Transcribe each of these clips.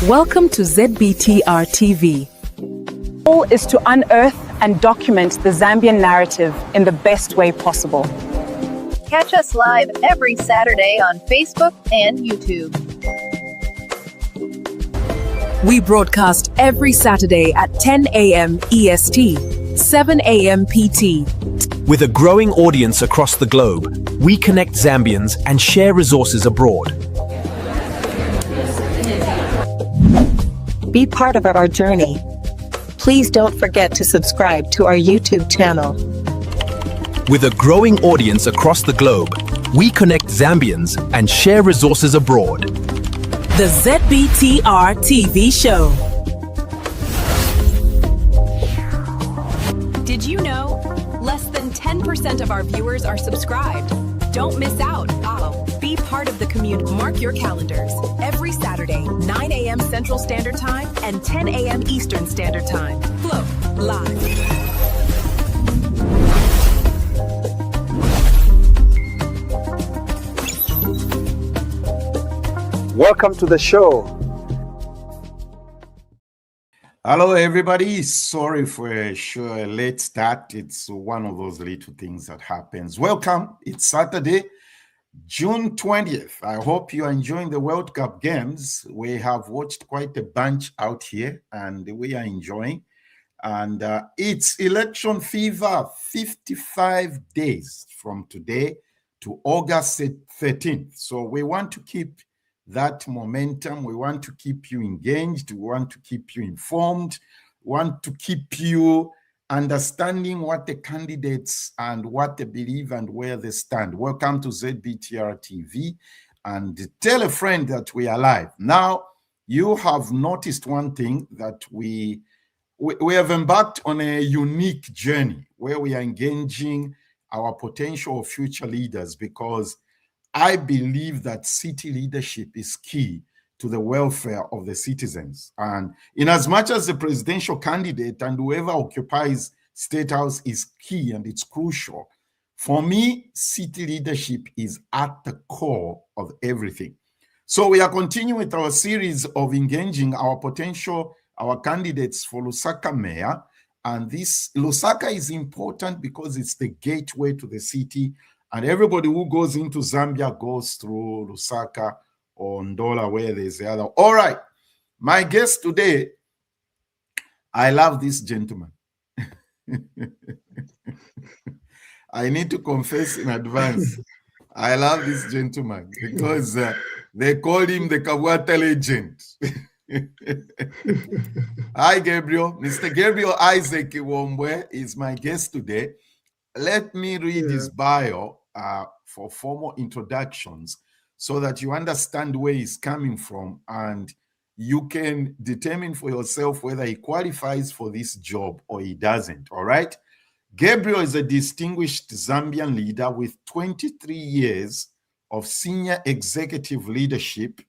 Welcome to ZBTR TV. The goal is to unearth and document the Zambian narrative in the best way possible. Catch us live every Saturday on Facebook and YouTube. We broadcast every Saturday at 10 a.m. EST, 7 a.m. PT. With a growing audience across the globe, we connect Zambians and share resources abroad. Be part of our journey. Please don't forget to subscribe to our YouTube channel. With a growing audience across the globe, we connect Zambians and share resources abroad. The ZBTR TV show. Did you know? Less than 10% of our viewers are subscribed. Don't miss out. Be part of the community. Mark your calendars. Every Saturday, 9 a.m. Central Standard Time and 10 a.m. Eastern Standard Time. Flow live. Welcome to the show. Hello, everybody. Sorry for a late start. It's one of those little things that happens. Welcome. It's Saturday, June 20th. I hope you are enjoying the World Cup games. We have watched quite a bunch out here, and we are enjoying. And it's election fever, 55 days from today to August 13th. So we want to keep that momentum. We want to keep you engaged. We want to keep you informed. We want to keep you understanding what the candidates and what they believe and where they stand. Welcome to ZBTR TV, and tell a friend that we are live. Now, you have noticed one thing, that we have embarked on a unique journey where we are engaging our potential future leaders, because I believe that city leadership is key to the welfare of the citizens. And in as much as the presidential candidate and whoever occupies State House is key and it's crucial, for me, city leadership is at the core of everything. So we are continuing with our series of engaging our candidates for Lusaka mayor. And this Lusaka is important because it's the gateway to the city. And everybody who goes into Zambia goes through Lusaka or Ndola, where there's the other. All right. My guest today, I love this gentleman. I need to confess in advance. I love this gentleman because they call him the Kawata legend. Hi, Gabriel. Mr. Gabriel Isaac Kibombwe is my guest today. Let me read his bio for formal introductions so that you understand where he's coming from and you can determine for yourself whether he qualifies for this job or he doesn't. All right. Gabriel is a distinguished Zambian leader with 23 years of senior executive leadership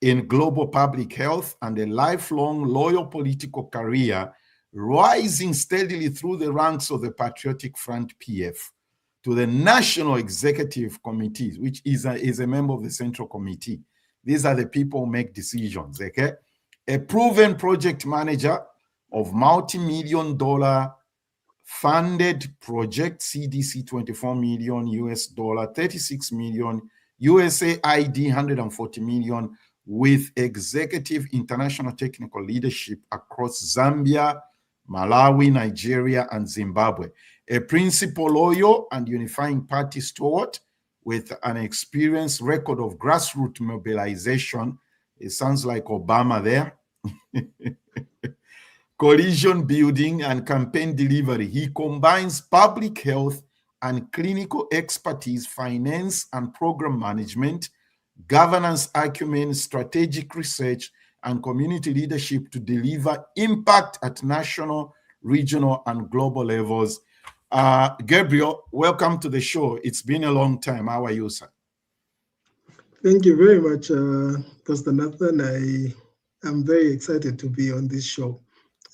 in global public health and a lifelong loyal political career, rising steadily through the ranks of the Patriotic Front PF to the National Executive Committee, which is a member of the Central Committee. These are the people who make decisions, okay? A proven project manager of multi-million-dollar funded project, CDC $24 million US, 36 million, USAID 140 million, with executive international technical leadership across Zambia, Malawi, Nigeria, and Zimbabwe. A principal lawyer and unifying party steward with an experienced record of grassroots mobilization. It sounds like Obama there. Coalition building and campaign delivery. He combines public health and clinical expertise, finance and program management, governance acumen, strategic research, and community leadership to deliver impact at national, regional, and global levels. Gabriel, welcome to the show. It's been a long time. How are you, sir? Thank you very much, Pastor Nathan. I am very excited to be on this show.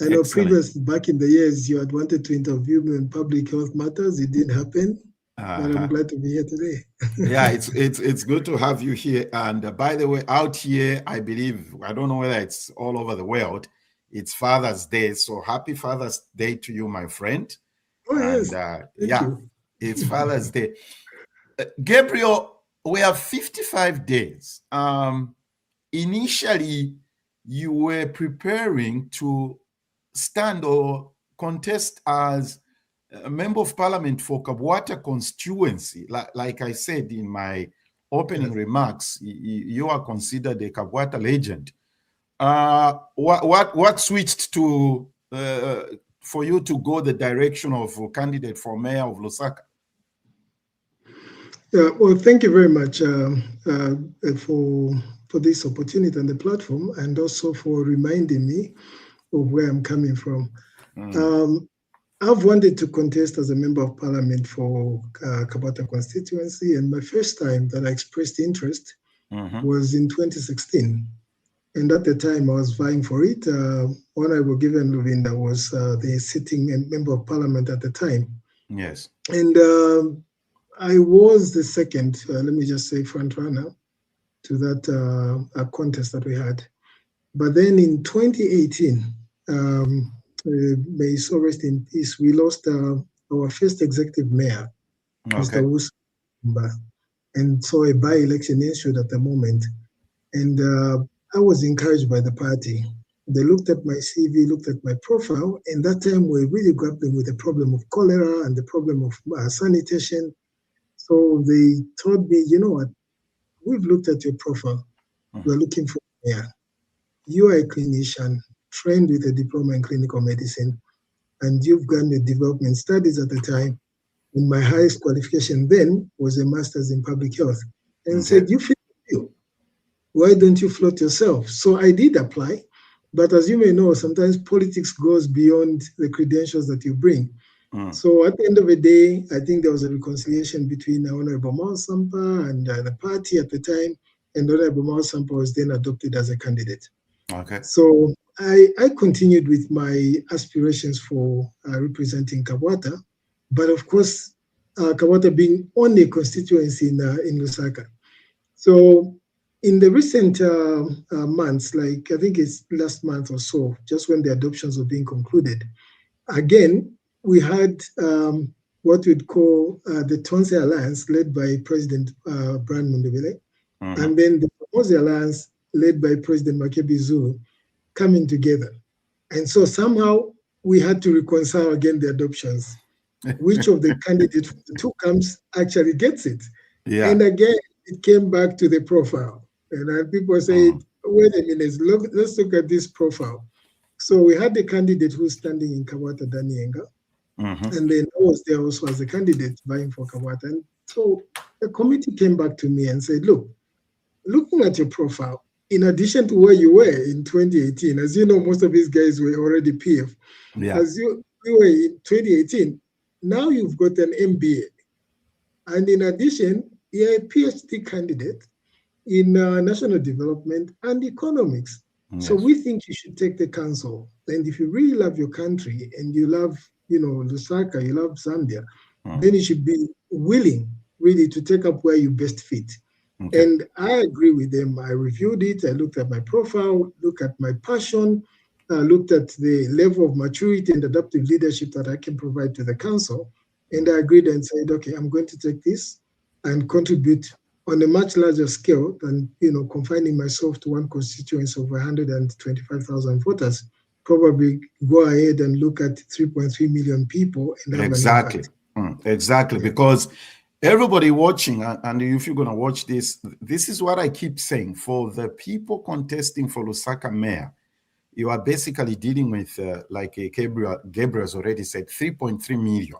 I know previously, back in the years, you had wanted to interview me on public health matters. It didn't happen. But I'm glad to be here today. Yeah, it's good to have you here. And by the way, out here, I believe, I don't know whether it's all over the world, it's Father's Day. So happy Father's Day to you, my friend. Oh, yes. It's Father's Day. Gabriel, we have 55 days. Initially, you were preparing to stand or contest as a member of parliament for Kabwata constituency. Like I said in my opening remarks, you are considered a Kabwata legend. What switched to for you to go the direction of a candidate for mayor of Lusaka? Yeah, well, thank you very much for this opportunity and the platform, and also for reminding me of where I'm coming from. I've wanted to contest as a member of parliament for Kabwata constituency, and my first time that I expressed interest was in 2016. And at the time I was vying for it. Honorable Gabriel Luvinda was the sitting member of parliament at the time. Yes. And I was the second, let me just say, front runner to that contest that we had. But then in 2018, may his soul rest in peace, we lost our first executive mayor, Mr. Wusamba, and so a by-election ensued at the moment. And I was encouraged by the party. They looked at my CV, looked at my profile, and that time we were really grappling with the problem of cholera and the problem of sanitation. So they told me, you know what, we've looked at your profile. We're looking for a mayor. You are a clinician, trained with a diploma in clinical medicine, and you've done the development studies at the time. And my highest qualification then was a master's in public health. And said, you fit the bill. Why don't you float yourself? So I did apply. But as you may know, sometimes politics goes beyond the credentials that you bring. So at the end of the day, I think there was a reconciliation between Honorable Mao Sampa and the party at the time, and Honorable Mao Sampa was then adopted as a candidate. Okay. So I continued with my aspirations for representing Kabwata, but of course, Kabwata being only a constituency in Lusaka. So in the recent months, like I think it's last month or so, just when the adoptions were being concluded, again, we had what we'd call the Tonse Alliance, led by President Brian Mundubele, and then the Tonse Alliance, led by President Makebi Zulu, coming together. And so somehow we had to reconcile again the adoptions. Which of the candidates from the two camps actually gets it? Yeah. And again, it came back to the profile. And people said, wait a minute, let's look at this profile. So we had the candidate who's standing in Kabwata, Danienga. And then I was there also as a candidate vying for Kabwata. And so the committee came back to me and said, look, looking at your profile, in addition to where you were in 2018, as you know, most of these guys were already PF. Yeah. As you were in 2018, now you've got an MBA. And in addition, you're a PhD candidate in national development and economics. Yes. So we think you should take the council. And if you really love your country and you love, Lusaka, you love Zambia, then you should be willing really to take up where you best fit. Okay. And I agree with them. I reviewed it. I looked at my profile, looked at my passion, looked at the level of maturity and adaptive leadership that I can provide to the council. And I agreed and said, okay, I'm going to take this and contribute on a much larger scale than, confining myself to one constituency of 125,000 voters. Probably go ahead and look at 3.3 million people. And exactly. Exactly. Yeah. Because everybody watching, and if you're going to watch this, this is what I keep saying. For the people contesting for Lusaka mayor, you are basically dealing with, like Gabriel's already said, 3.3 million.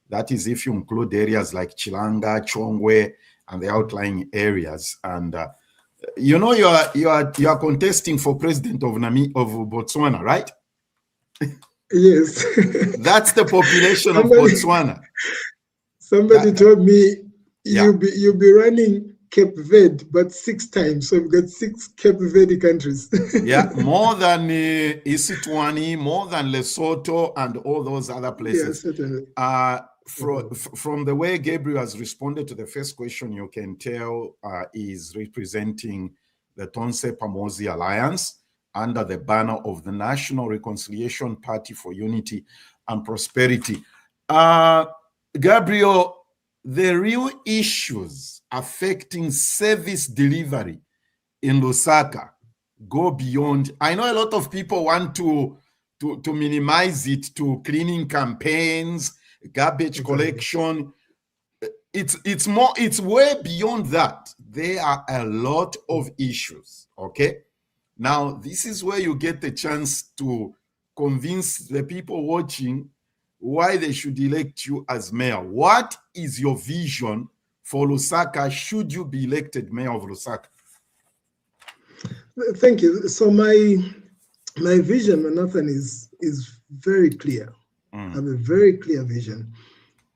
That is if you include areas like Chilanga, Chongwe, and the outlying areas. And you are contesting for president of Botswana, right? Yes. That's the population of Botswana. Somebody told me you'll be running Cape Verde, but 6 times. So we've got 6 Cape Verde countries. Yeah, more than Isitwani, more than Lesotho, and all those other places. Yes, certainly. from the way Gabriel has responded to the first question, you can tell is representing the Tonse Pamosi Alliance under the banner of the National Reconciliation Party for Unity and Prosperity. Gabriel, the real issues affecting service delivery in Lusaka go beyond. I know a lot of people want to minimize it to cleaning campaigns, garbage collection. It's way beyond that. There are a lot of issues. Okay, now this is where you get the chance to convince the people watching why they should elect you as mayor. What is your vision for Lusaka should you be elected mayor of Lusaka? Thank you. So my vision, Nathan, is very clear. I have a very clear vision.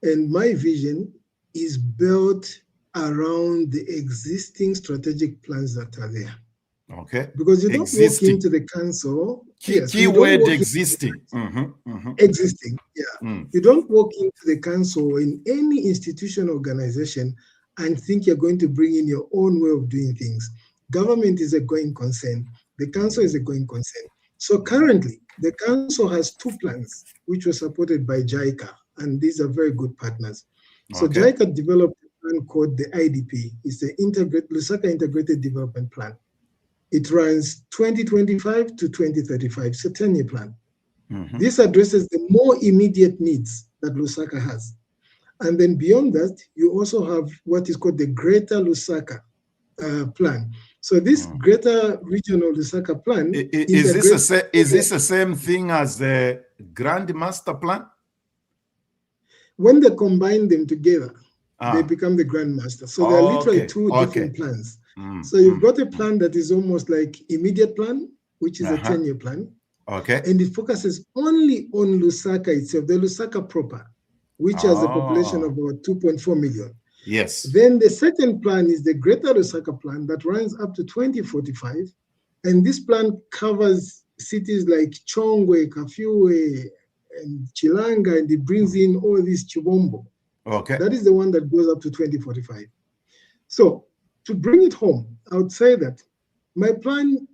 And my vision is built around the existing strategic plans that are there. Okay. Because you don't walk into the council. Keyword existing. Existing, yeah. You don't walk into the council in any institution or organization and think you're going to bring in your own way of doing things. Government is a going concern. The council is a going concern. So currently, the council has two plans, which were supported by JICA, and these are very good partners. So JICA developed a plan called the IDP. It's the Lusaka Integrated Development Plan. It runs 2025 to 2035. It's a 10-year plan. This addresses the more immediate needs that Lusaka has. And then beyond that, you also have what is called the Greater Lusaka Plan. So this Greater Regional Lusaka Plan is this the same thing as the Grand Master Plan? When they combine them together, they become the Grand Master. So there are literally two different plans. So you've got a plan that is almost like immediate plan, which is a 10-year plan. And it focuses only on Lusaka itself, the Lusaka proper, which has a population of about 2.4 million. Yes. Then the second plan is the Greater Lusaka Plan that runs up to 2045. And this plan covers cities like Chongwe, Kafue, and Chilanga, and it brings in all these Kibombwe. That is the one that goes up to 2045. So to bring it home, I would say that my plan,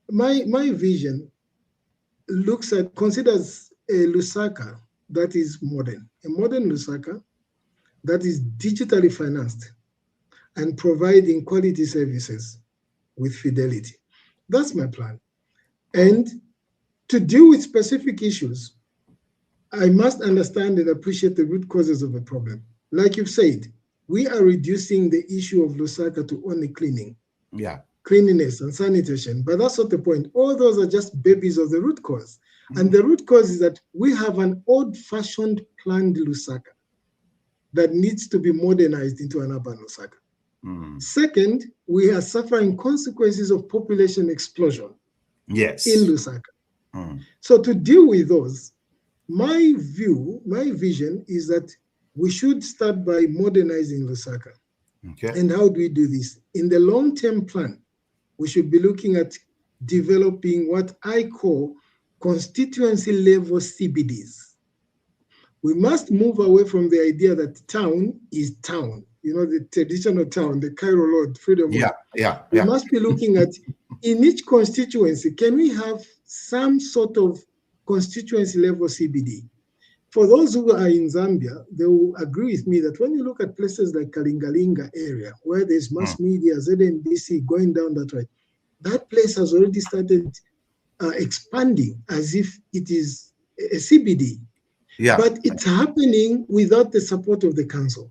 my vision considers a Lusaka that is modern, a modern Lusaka that is digitally financed and providing quality services with fidelity. That's my plan. And to deal with specific issues, I must understand and appreciate the root causes of a problem. Like you've said, we are reducing the issue of Lusaka to only cleaning. Cleanliness and sanitation, but that's not the point. All those are just babies of the root cause. And the root cause is that we have an old-fashioned planned Lusaka that needs to be modernized into an urban Lusaka. Second, we are suffering consequences of population explosion in Lusaka. So to deal with those, my vision is that we should start by modernizing Lusaka. And how do we do this? In the long-term plan, we should be looking at developing what I call constituency-level CBDs. We must move away from the idea that town is town. You know, the traditional town, the Cairo Road, Freedom Road. We must be looking at, in each constituency, can we have some sort of constituency-level CBD? For those who are in Zambia, they will agree with me that when you look at places like Kalingalinga area, where there's mass media, ZNBC going down that way, that place has already started expanding as if it is a CBD. But it's happening without the support of the council.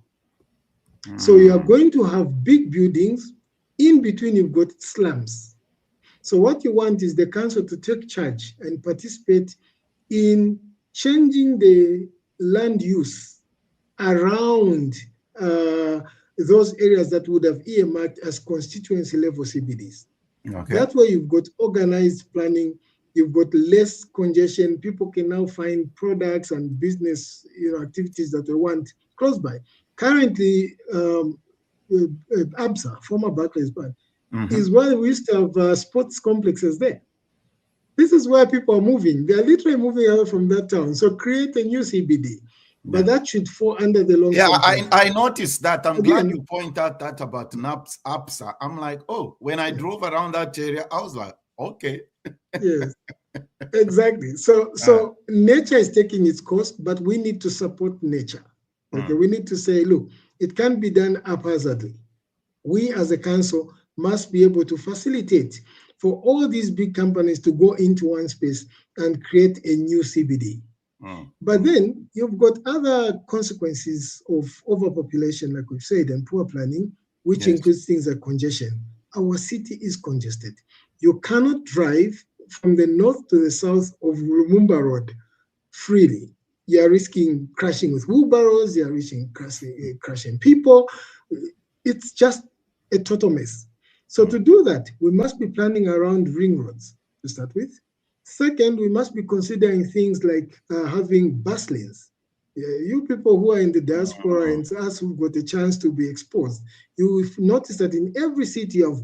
So you are going to have big buildings. In between, you've got slums. So what you want is the council to take charge and participate in changing the land use around those areas that would have earmarked as constituency-level CBDs. That way you've got organized planning, you've got less congestion, people can now find products and business activities that they want close by. Currently, ABSA, former Barclays Bank, is where we used to have sports complexes there. This is where people are moving. They are literally moving away from that town. So create a new CBD. but that should fall under the long term. I noticed that. I'm glad you point out that about APSA. I'm like, oh, when I drove around that area, I was like, okay. Yes, exactly. So nature is taking its course, but we need to support nature. Okay, we need to say, look, it can't be done haphazardly. We as a council must be able to facilitate for all these big companies to go into one space and create a new CBD. But then you've got other consequences of overpopulation, like we've said, and poor planning, which includes things like congestion. Our city is congested. You cannot drive from the north to the south of Lumumba Road freely. You are risking crashing with wheelbarrows, you are risking crashing people. It's just a total mess. So to do that, we must be planning around ring roads to start with. Second, we must be considering things like having bus lanes. You people who are in the diaspora and us who've got a chance to be exposed, you will notice that in every city of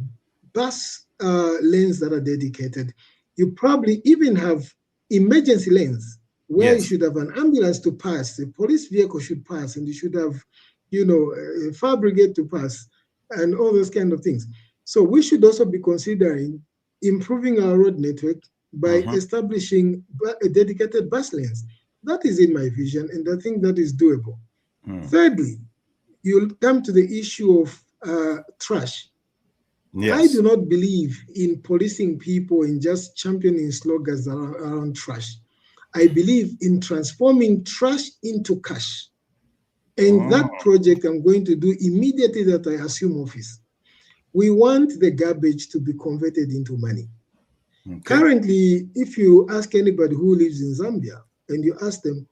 bus lanes that are dedicated, you probably even have emergency lanes where you should have an ambulance to pass, a police vehicle should pass, and you should have, a fire brigade to pass, and all those kind of things. So we should also be considering improving our road network by establishing dedicated bus lanes. That is in my vision, and I think that is doable. Thirdly, you'll come to the issue of trash. I do not believe in policing people in just championing slogans around trash. I believe in transforming trash into cash. And that project I'm going to do immediately that I assume office. We want the garbage to be converted into money. Currently, if you ask anybody who lives in Zambia and you ask them,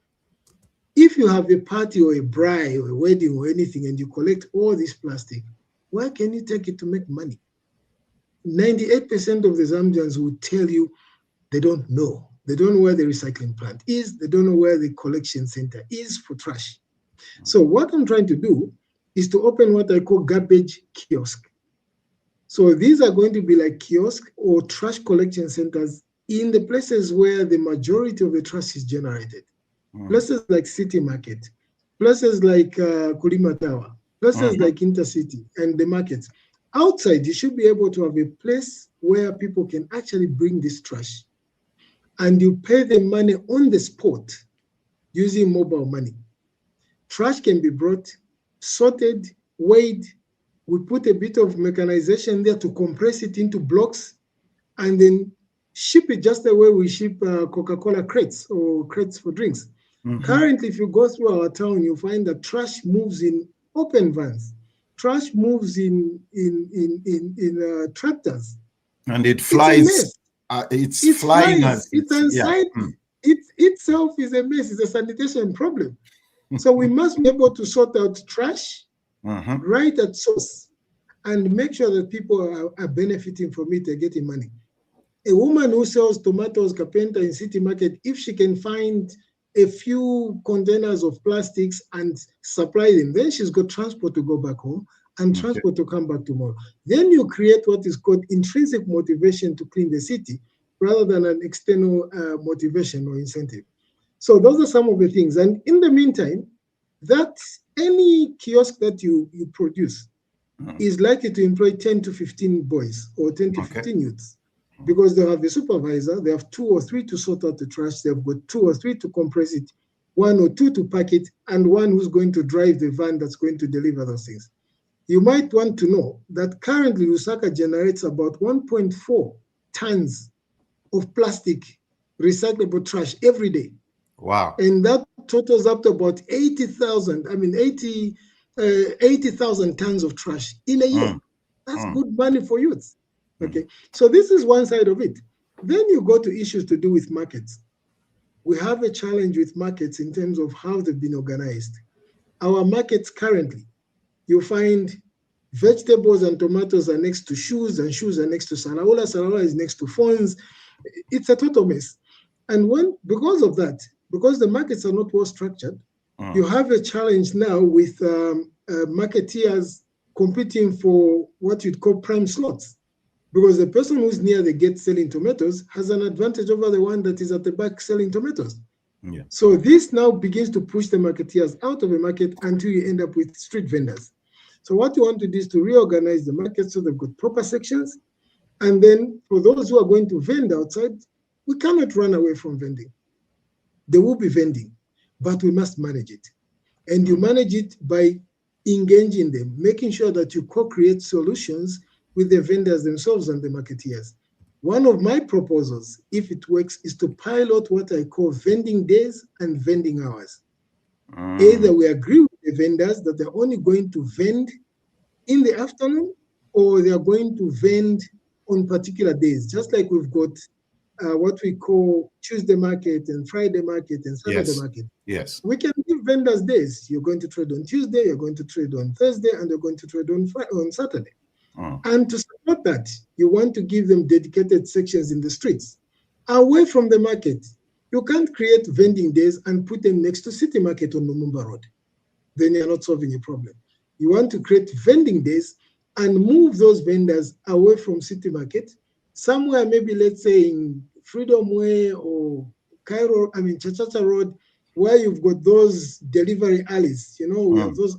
if you have a party or a braai or a wedding or anything and you collect all this plastic, where can you take it to make money? 98% of the Zambians will tell you they don't know. They don't know where the recycling plant is. They don't know where the collection center is for trash. So what I'm trying to do is to open what I call garbage kiosk. So these are going to be like kiosks or trash collection centers in the places where the majority of the trash is generated. Places like City Market, places like Kulima Tower, places like Intercity and the markets. Outside, you should be able to have a place where people can actually bring this trash and you pay them money on the spot using mobile money. Trash can be brought, sorted, weighed. We put a bit of mechanization there to compress it into blocks and then ship it just the way we ship Coca-Cola crates or crates for drinks. Currently, if you go through our town, you find that trash moves in open vans. Trash moves in tractors. And it flies. It's flying. It's inside. It itself is a mess. It's a sanitation problem. So we must be able to sort out trash right at source and make sure that people are benefiting from it and getting money. A woman who sells tomatoes, carpenter in City Market, if she can find a few containers of plastics and supply them, then she's got transport to go back home and transport to come back tomorrow. Then you create what is called intrinsic motivation to clean the city rather than an external motivation or incentive. So those are some of the things. And in the meantime, that any kiosk that you produce is likely to employ 10 to 15 boys or 10 to 15 youths, because they'll have a supervisor, they have 2 or 3 to sort out the trash, they've got 2 or 3 to compress it, 1 or 2 to pack it, and 1 who's going to drive the van that's going to deliver those things. You might want to know that currently Lusaka generates about 1.4 tons of plastic recyclable trash every day. Wow. And that totals up to about 80,000 tons of trash in a year. That's good money for youths. Okay, so this is one side of it. Then you go to issues to do with markets. We have a challenge with markets in terms of how they've been organized. Our markets currently, you find vegetables and tomatoes are next to shoes, and shoes are next to Saraula. Saraula is next to phones. It's a total mess. And because of that, because the markets are not well structured, you have a challenge now with marketeers competing for what you'd call prime slots. Because the person who's near the gate selling tomatoes has an advantage over the one that is at the back selling tomatoes. Yeah. So this now begins to push the marketeers out of the market until you end up with street vendors. So what you want to do is to reorganize the market so they've got proper sections. And then for those who are going to vend outside, we cannot run away from vending. There will be vending, but we must manage it. And you manage it by engaging them, making sure that you co-create solutions with the vendors themselves and the marketeers. One of my proposals, if it works, is to pilot what I call vending days and vending hours. Either we agree with the vendors that they're only going to vend in the afternoon, or they are going to vend on particular days, just like we've got what we call Tuesday market and Friday market and Saturday market. Yes. We can give vendors days. You're going to trade on Tuesday, you're going to trade on Thursday, and you're going to trade on Saturday. And to support that, you want to give them dedicated sections in the streets, away from the market. You can't create vending days and put them next to City Market on Lumumba Road. Then you're not solving a problem. You want to create vending days and move those vendors away from City Market, somewhere maybe, let's say, in Freedom Way or Chachacha Road, where you've got those delivery alleys. We have those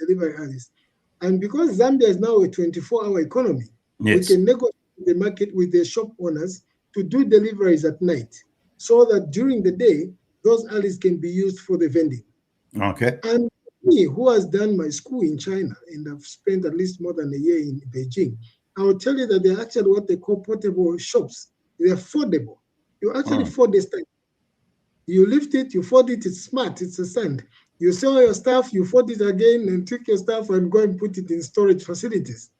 delivery alleys. And because Zambia is now a 24-hour economy, we can negotiate the market with the shop owners to do deliveries at night, so that during the day, those alleys can be used for the vending. Okay. And me, who has done my school in China, and I've spent at least more than a year in Beijing, I will tell you that they're actually what they call portable shops. They're foldable. You actually fold the stand. You lift it, you fold it, it's smart, it's a stand. You sell your stuff, you fold it again and take your stuff and go and put it in storage facilities.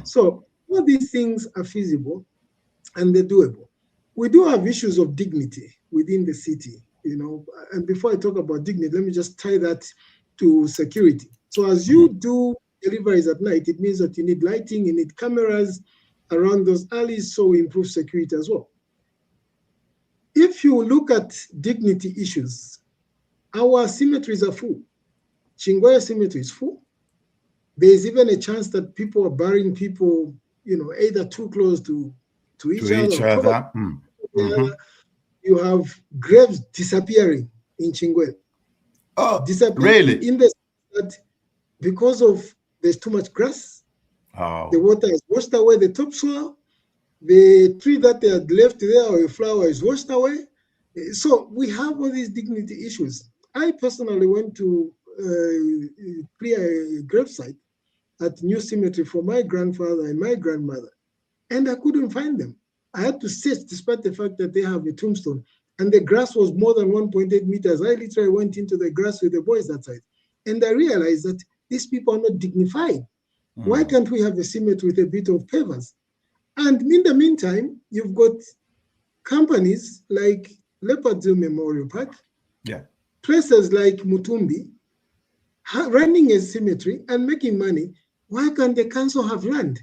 So all these things are feasible and they're doable. We do have issues of dignity within the city, and before I talk about dignity, let me just tie that to security. So as you do deliveries at night, it means that you need lighting, you need cameras around those alleys, so we improve security as well. If you look at dignity issues, our cemeteries are full. Chingwea cemetery is full. There's even a chance that people are burying people, either too close to each other. You have graves disappearing in Chingwea. Oh, really? In the that because of there's too much grass, the water is washed away, the topsoil, the tree that they had left there or a flower is washed away. So we have all these dignity issues. I personally went to clear a gravesite at New Cemetery for my grandfather and my grandmother, and I couldn't find them. I had to search despite the fact that they have a tombstone, and the grass was more than 1.8 meters. I literally went into the grass with the boys that side, and I realized that these people are not dignified. Why can't we have a cemetery with a bit of pavers? And in the meantime, you've got companies like Leopard Zoo Memorial Park, places like Mutumbi, running a cemetery and making money. Why can't the council have land?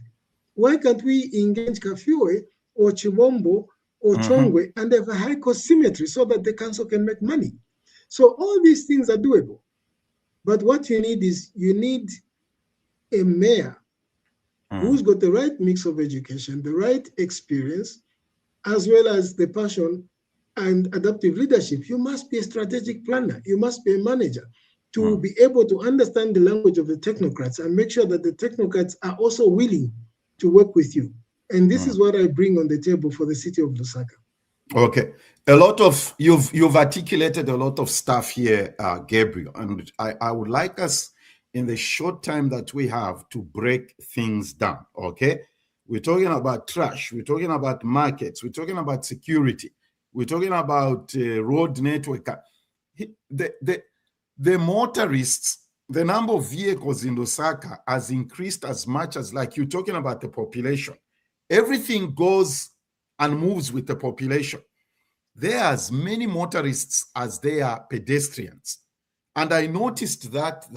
Why can't we engage Kafue or Kibombwe or Chongwe and have a high-cost cemetery so that the council can make money? So all these things are doable. But what you need is a mayor who's got the right mix of education, the right experience, as well as the passion and adaptive leadership. You must be a strategic planner. You must be a manager to be able to understand the language of the technocrats and make sure that the technocrats are also willing to work with you. And this is what I bring on the table for the city of Lusaka. Okay. A lot of, you've articulated a lot of stuff here, Gabriel, and I would like us in the short time that we have to break things down, okay? We're talking about trash, we're talking about markets, we're talking about security, we're talking about road network. The motorists, the number of vehicles in Lusaka has increased as much as, like you're talking about the population. Everything goes and moves with the population. There are as many motorists as there are pedestrians. And I noticed that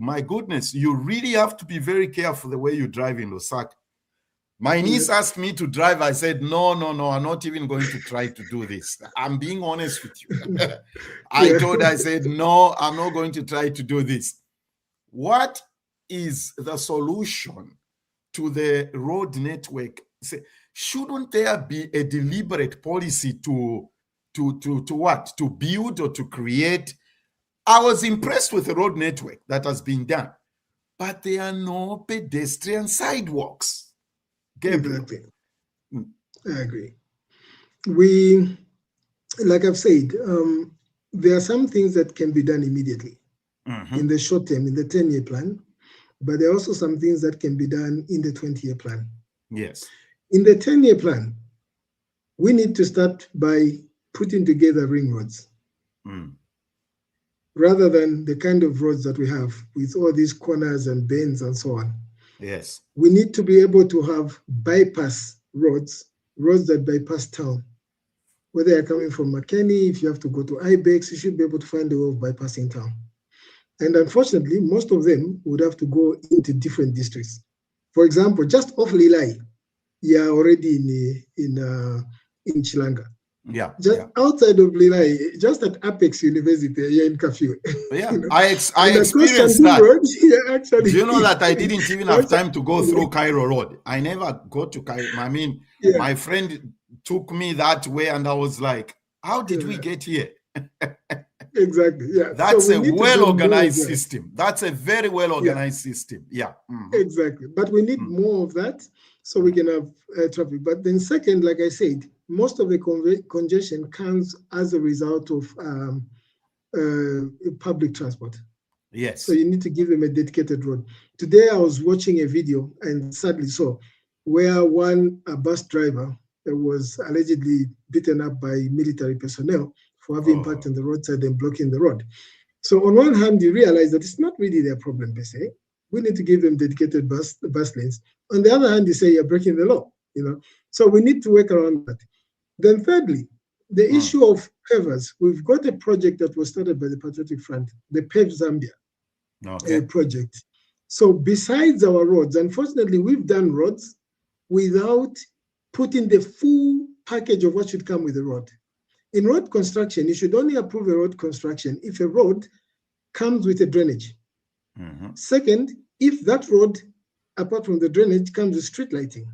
my goodness, you really have to be very careful the way you drive in Lusaka. My niece asked me to drive. I said, no, I'm not even going to try to do this. I'm being honest with you. I said, no, I'm not going to try to do this. What is the solution to the road network? Shouldn't there be a deliberate policy to what? To build or to create. I was impressed with the road network that has been done, but there are no pedestrian sidewalks. Gabriel. Exactly. I agree. We, like I've said, there are some things that can be done immediately in the short term, in the 10-year plan, but there are also some things that can be done in the 20-year plan. Yes. In the 10-year plan, we need to start by putting together ring roads. Rather than the kind of roads that we have with all these corners and bends and so on. Yes. We need to be able to have bypass roads that bypass town. Whether you're coming from Makeni, if you have to go to Ibex, you should be able to find a way of bypassing town. And unfortunately, most of them would have to go into different districts. For example, just off Lilai, you're already in Chilanga. Yeah. Just outside of Lilai, just at Apex University, you're in curfew. Yeah, You know? I experienced that. Actually, Do you know that I didn't even have time to go through Cairo Road? I never go to Cairo. I mean, my friend took me that way, and I was like, how did we get here? Exactly. Yeah. That's so a well-organized system. That's a very well-organized system. Yeah. Exactly. But we need more of that so we can have traffic. But then second, like I said, most of the congestion comes as a result of public transport. Yes. So you need to give them a dedicated road. Today I was watching a video and sadly saw where one bus driver was allegedly beaten up by military personnel for having parked on the roadside and blocking the road. So on one hand, you realize that it's not really their problem per se. We need to give them dedicated bus lanes. On the other hand, you say you're breaking the law, you know. So we need to work around that. Then thirdly, the issue of pavers. We've got a project that was started by the Patriotic Front, the Pave Zambia project. So besides our roads, unfortunately, we've done roads without putting the full package of what should come with the road. In road construction, you should only approve a road construction if a road comes with a drainage. Second, if that road, apart from the drainage, comes with street lighting.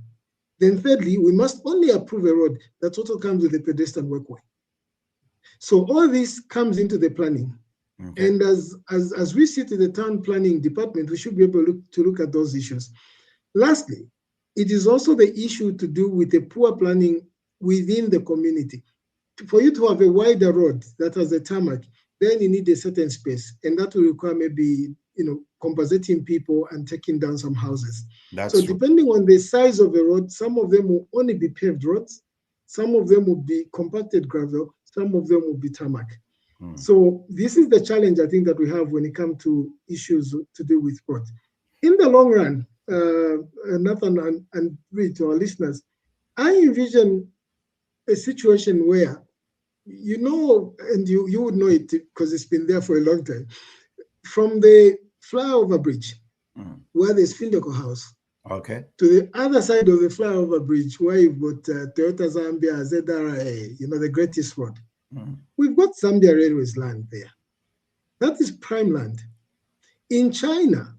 Then thirdly, we must only approve a road that also comes with a pedestrian walkway. So all this comes into the planning. And as we sit in the town planning department, we should be able to look at those issues. Lastly, it is also the issue to do with the poor planning within the community. For you to have a wider road that has a tarmac, then you need a certain space, and that will require maybe, you know, compensating people and taking down some houses. So depending on the size of the road, some of them will only be paved roads, some of them will be compacted gravel, some of them will be tarmac. So this is the challenge I think that we have when it comes to issues to do with roads. In the long run, Nathan and Reed, to our listeners, I envision a situation where, you know, and you would know it because it's been there for a long time, from the flyover bridge, where there's Findeko House, to the other side of the flyover bridge, where you've got Toyota Zambia, ZRA, you know, the greatest road. We've got Zambia Railways land there. That is prime land. In China,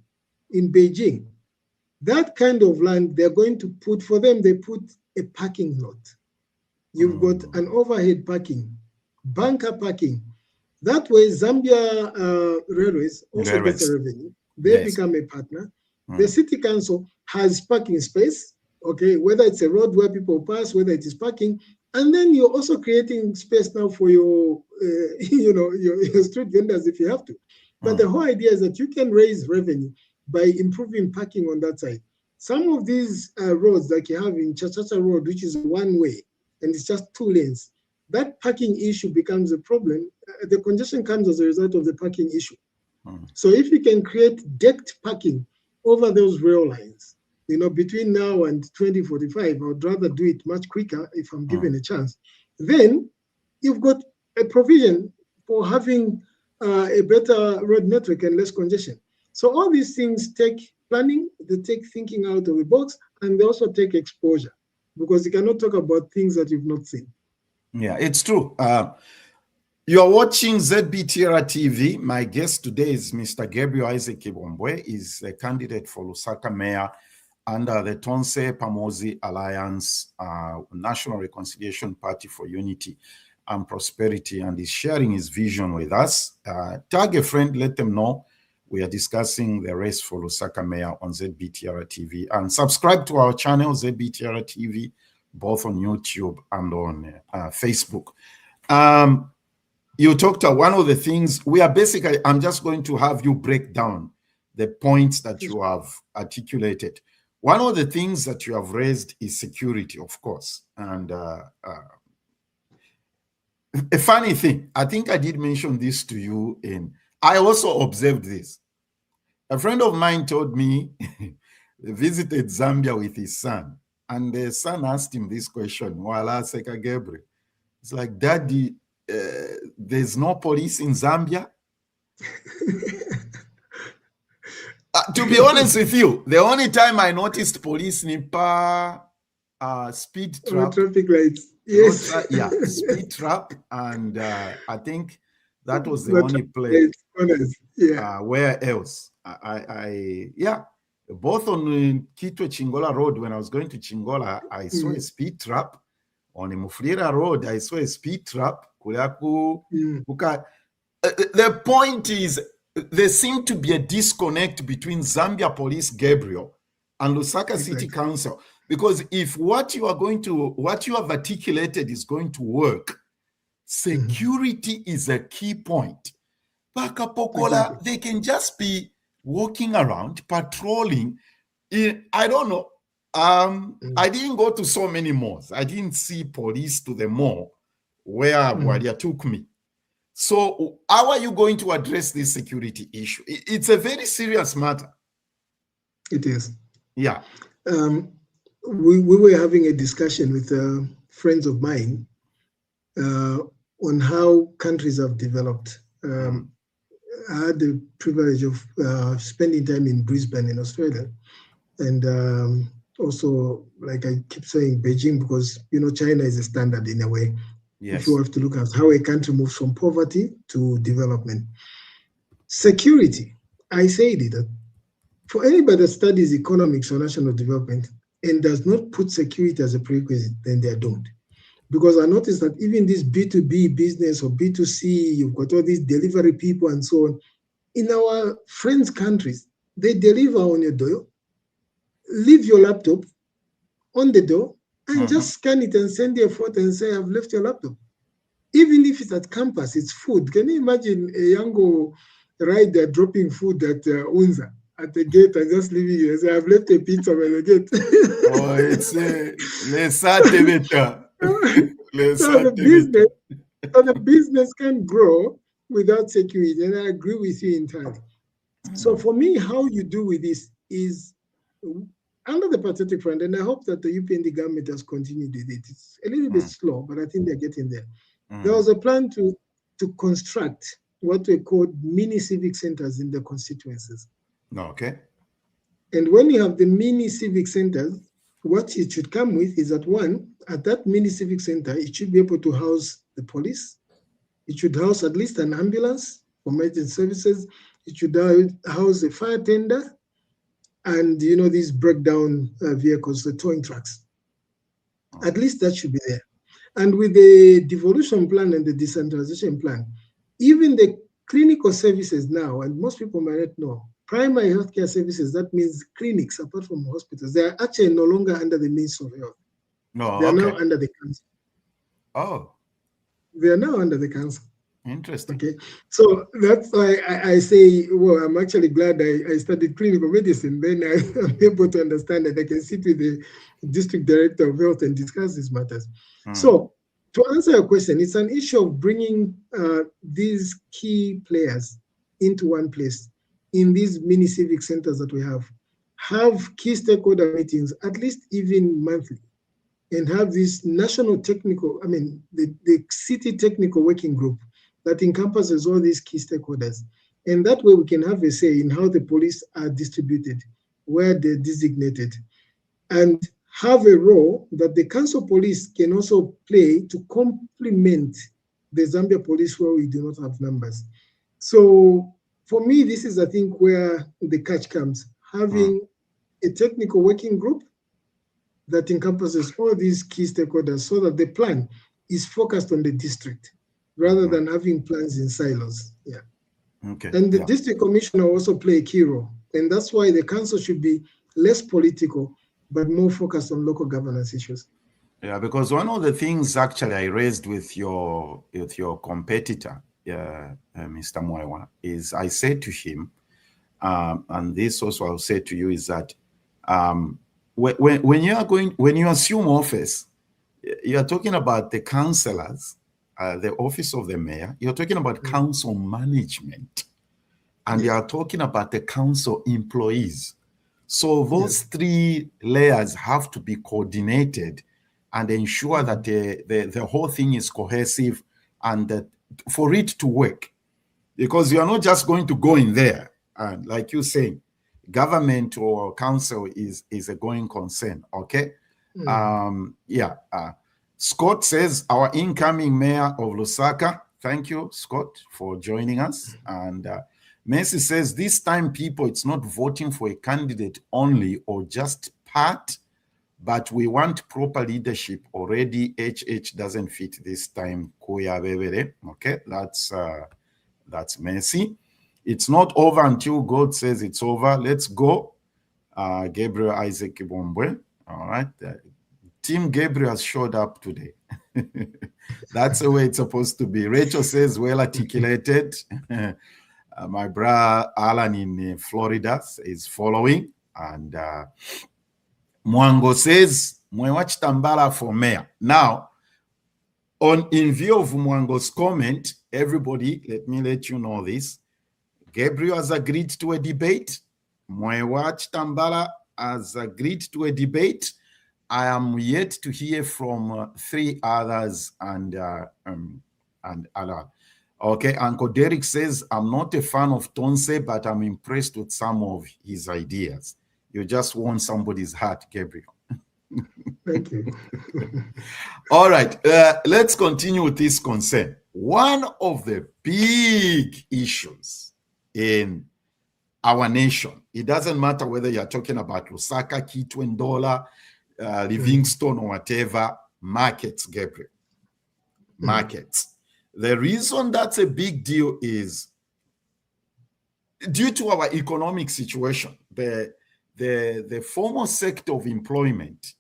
in Beijing, that kind of land, they're going to put, for them, they put a parking lot. You've got an overhead parking, bunker parking. That way, Zambia Railways also gets a revenue. They become a partner. The city council has parking space, okay, whether it's a road where people pass, whether it is parking, and then you're also creating space now for your, you know, your street vendors if you have to. But the whole idea is that you can raise revenue by improving parking on that side. Some of these roads, like you have in Chachacha Road, which is one way, and it's just 2 lanes, that parking issue becomes a problem. The congestion comes as a result of the parking issue. So if you can create decked parking over those rail lines, you know, between now and 2045, I would rather do it much quicker if I'm given a chance. Then you've got a provision for having a better road network and less congestion. So all these things take planning, they take thinking out of the box, and they also take exposure, because you cannot talk about things that you've not seen. Yeah, it's true. You're watching ZBTRA TV. My guest today is Mr. Gabriel Isaac Kibombwe. He's a candidate for Lusaka Mayor under the Tonse Pamozi Alliance, National Reconciliation Party for Unity. and prosperity, and is sharing his vision with us. Tag a friend, let them know we are discussing the race for Lusaka Mayor on ZBTR TV, and subscribe to our channel, ZBTR TV, both on YouTube and on Facebook. You talked about one of the things we are basically, I'm just going to have you break down the points that you have articulated. One of the things that you have raised is security, of course. And a funny thing, I think I did mention this to you, and I also observed this. A friend of mine told me he visited Zambia with his son, and the son asked him this question, Wala Seka Gabriel. It's like, Daddy, there's no police in Zambia? To be honest with you, the only time I noticed police nipa speed trap, traffic lights, yes, yeah, speed trap, and I think that was the only place. Yeah. Where else? Yeah, both on Kitwe Chingola Road. When I was going to Chingola, I saw a speed trap. On the Mufrira Road, I saw a speed trap. The point is, there seemed to be a disconnect between Zambia Police, Gabriel, and Lusaka City Council, because if what you have articulated is going to work, security is a key point. Bakapokola, they can just be walking around, patrolling. I don't know. I didn't go to so many malls. I didn't see police to the mall where Wadia took me. So how are you going to address this security issue? It's a very serious matter. It is. Yeah. We were having a discussion with friends of mine on how countries have developed. I had the privilege of spending time in Brisbane in Australia, and also, like I keep saying, Beijing, because China is a standard in a way. Yes. If you have to look at how a country moves from poverty to development. Security, I said it, that for anybody that studies economics or national development and does not put security as a prerequisite, then they are doomed. Because I noticed that even this B2B business or B2C, you've got all these delivery people and so on. In our friends' countries, they deliver on your door, leave your laptop on the door, and just scan it and send you a photo and say, I've left your laptop. Even if it's at campus, it's food. Can you imagine a young rider dropping food at Unza at the gate and just leaving it and say, I've left a pizza by the gate? Oh, it's so the business can grow without security, and I agree with you entirely. So for me, how you do with this is under the patriotic front, and I hope that the UPND government has continued with it. It's a little bit slow, but I think they're getting there. There was a plan to construct what we call mini civic centers in the constituencies. Okay. And when you have the mini civic centers, what it should come with is that one, at that mini civic center, it should be able to house the police. It should house at least an ambulance for emergency services. It should house a fire tender, and these breakdown vehicles, the towing trucks. At least that should be there. And with the devolution plan and the decentralization plan, even the clinical services now, and most people might not know, primary healthcare services, that means clinics apart from hospitals, they are actually no longer under the Ministry of Health. No, they are now under the council. Oh. They are now under the council. Interesting. Okay, so that's why I say, well, I'm actually glad I studied clinical medicine. Then I'm able to understand that I can sit with the district director of health and discuss these matters. So to answer your question, it's an issue of bringing these key players into one place in these mini civic centers that we have key stakeholder meetings, at least even monthly, and have this national technical, the city technical working group that encompasses all these key stakeholders. And that way we can have a say in how the police are distributed, where they're designated, and have a role that the council police can also play to complement the Zambia police where we do not have numbers. So for me, this is, I think, where the catch comes. Having a technical working group that encompasses all these key stakeholders so that the plan is focused on the district rather than having plans in silos. Yeah. Okay. And the district commissioner also play a key role. And that's why the council should be less political, but more focused on local governance issues. Yeah, because one of the things actually I raised with your competitor, Mr. Mwewa, is I said to him, and this also I'll say to you, is that when you assume office, you are talking about the councillors, the office of the mayor, you're talking about council management, and you are talking about the council employees. So those three layers have to be coordinated and ensure that the whole thing is cohesive and that for it to work. Because you are not just going to go in there, and like you say, government or council is a going concern, okay? Scott says, our incoming mayor of Lusaka. Thank you, Scott, for joining us. And Messi says, this time, people, it's not voting for a candidate only or just part, but we want proper leadership already. HH doesn't fit this time. Okay, that's Messi. It's not over until God says it's over. Let's go. Gabriel Isaac Kibombwe. All right. Team Gabriel has showed up today. That's the way it's supposed to be. Rachel says, well articulated. My brother Alan in Florida is following. And Mwango says, Mwewach Tambala for mayor. Now, in view of Mwango's comment, everybody, let me let you know this. Gabriel has agreed to a debate. Mwewach Tambala has agreed to a debate. I am yet to hear from three others and Allah. Okay, Uncle Derek says, I'm not a fan of Tonse, but I'm impressed with some of his ideas. You just won somebody's heart, Gabriel. Thank you. All right, let's continue with this concern. One of the big issues in our nation, it doesn't matter whether you're talking about Lusaka, Kitwendola, Livingstone, or whatever, markets, Gabriel. Markets. The reason that's a big deal is due to our economic situation. The formal sector of employment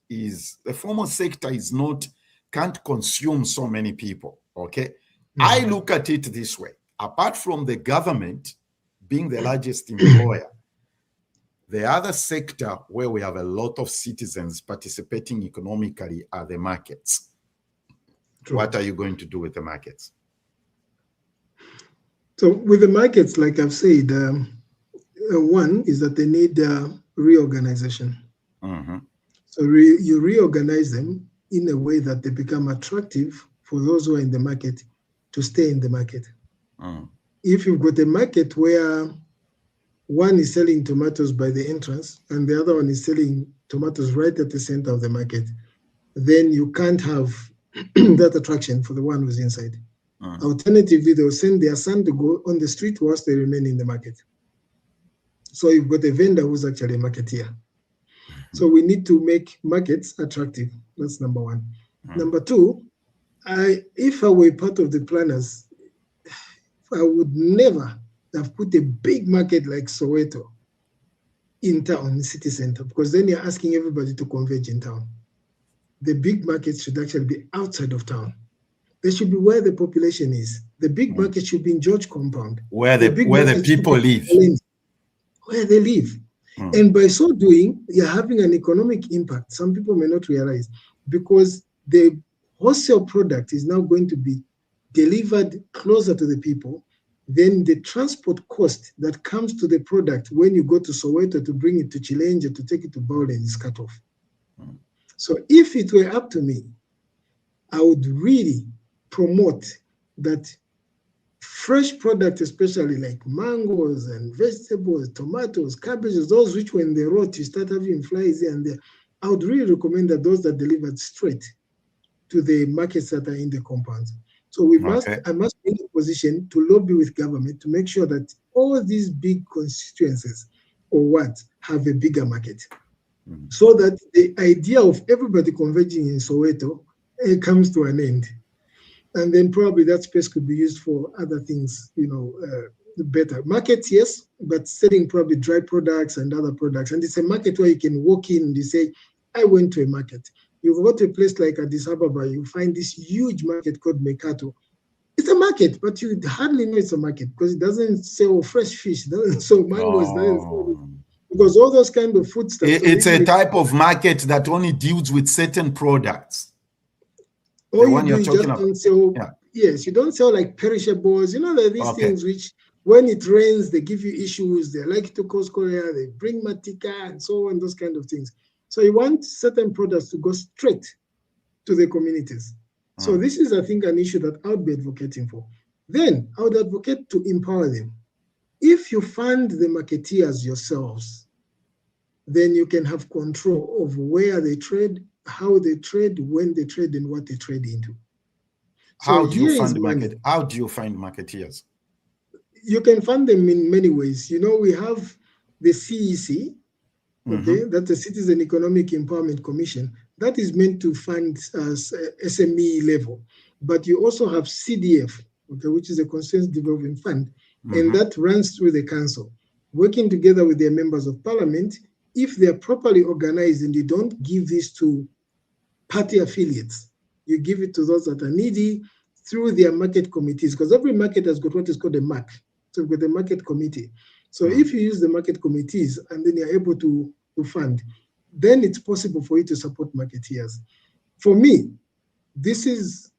can't consume so many people. Okay. I look at it this way. Apart from the government being the largest employer, the other sector where we have a lot of citizens participating economically are the markets. True. What are you going to do with the markets? So with the markets, like I've said, one is that they need reorganization. So you reorganize them in a way that they become attractive for those who are in the market to stay in the market. If you've got a market where one is selling tomatoes by the entrance and the other one is selling tomatoes right at the center of the market, then you can't have that attraction for the one who's inside. Alternatively, they'll send their son to go on the street whilst they remain in the market. So you've got a vendor who's actually a marketeer. So we need to make markets attractive. That's number one. Number two, if I were part of the planners, I would never have put a big market like Soweto in town, city center, because then you're asking everybody to converge in town. The big markets should actually be outside of town. They should be where the population is. The big market should be in George Compound. Where the people live. Where they live. And by so doing, you're having an economic impact. Some people may not realize, because the wholesale product is now going to be delivered closer to the people. Then the transport cost that comes to the product when you go to Soweto to bring it to Chilenje to take it to Bowlen is cut off. So if it were up to me, I would really promote that fresh product, especially like mangoes and vegetables, tomatoes, cabbages, those which when they rot, you start having flies here and there. I would really recommend that those that delivered straight to the markets that are in the compounds. So I must be in a position to lobby with government to make sure that all these big constituencies have a bigger market. So that the idea of everybody converging in Soweto comes to an end. And then probably that space could be used for other things, better. Markets, yes, but selling probably dry products and other products. And it's a market where you can walk in and you say, I went to a market. You go to a place like Addis Ababa, you find this huge market called Mercato. It's a market, but you hardly know it's a market because it doesn't sell fresh fish, it doesn't sell mangoes, because all those kind of food stuff. It's a type of market that only deals with certain products. All you do is just don't sell. Yeah. Yes, you don't sell like perishables. There are these things which, when it rains, they give you issues. They like to cause cholera. They bring matika and so on, those kind of things. So you want certain products to go straight to the communities. So this is, I think, an issue that I would be advocating for. Then I would advocate to empower them. If you fund the marketeers yourselves, then you can have control of where they trade, how they trade, when they trade, and what they trade into. So how do you find marketeers? You can fund them in many ways. We have the CEC, that's the Citizen Economic Empowerment Commission. That is meant to fund SME level. But you also have CDF, which is a Constituency Development Fund, and that runs through the council, working together with their members of parliament. If they are properly organized and you don't give this to party affiliates, you give it to those that are needy through their market committees, because every market has got what is called a MAC. So we've got a market committee. So if you use the market committees and then you're able to fund, then it's possible for you to support marketeers. For me, these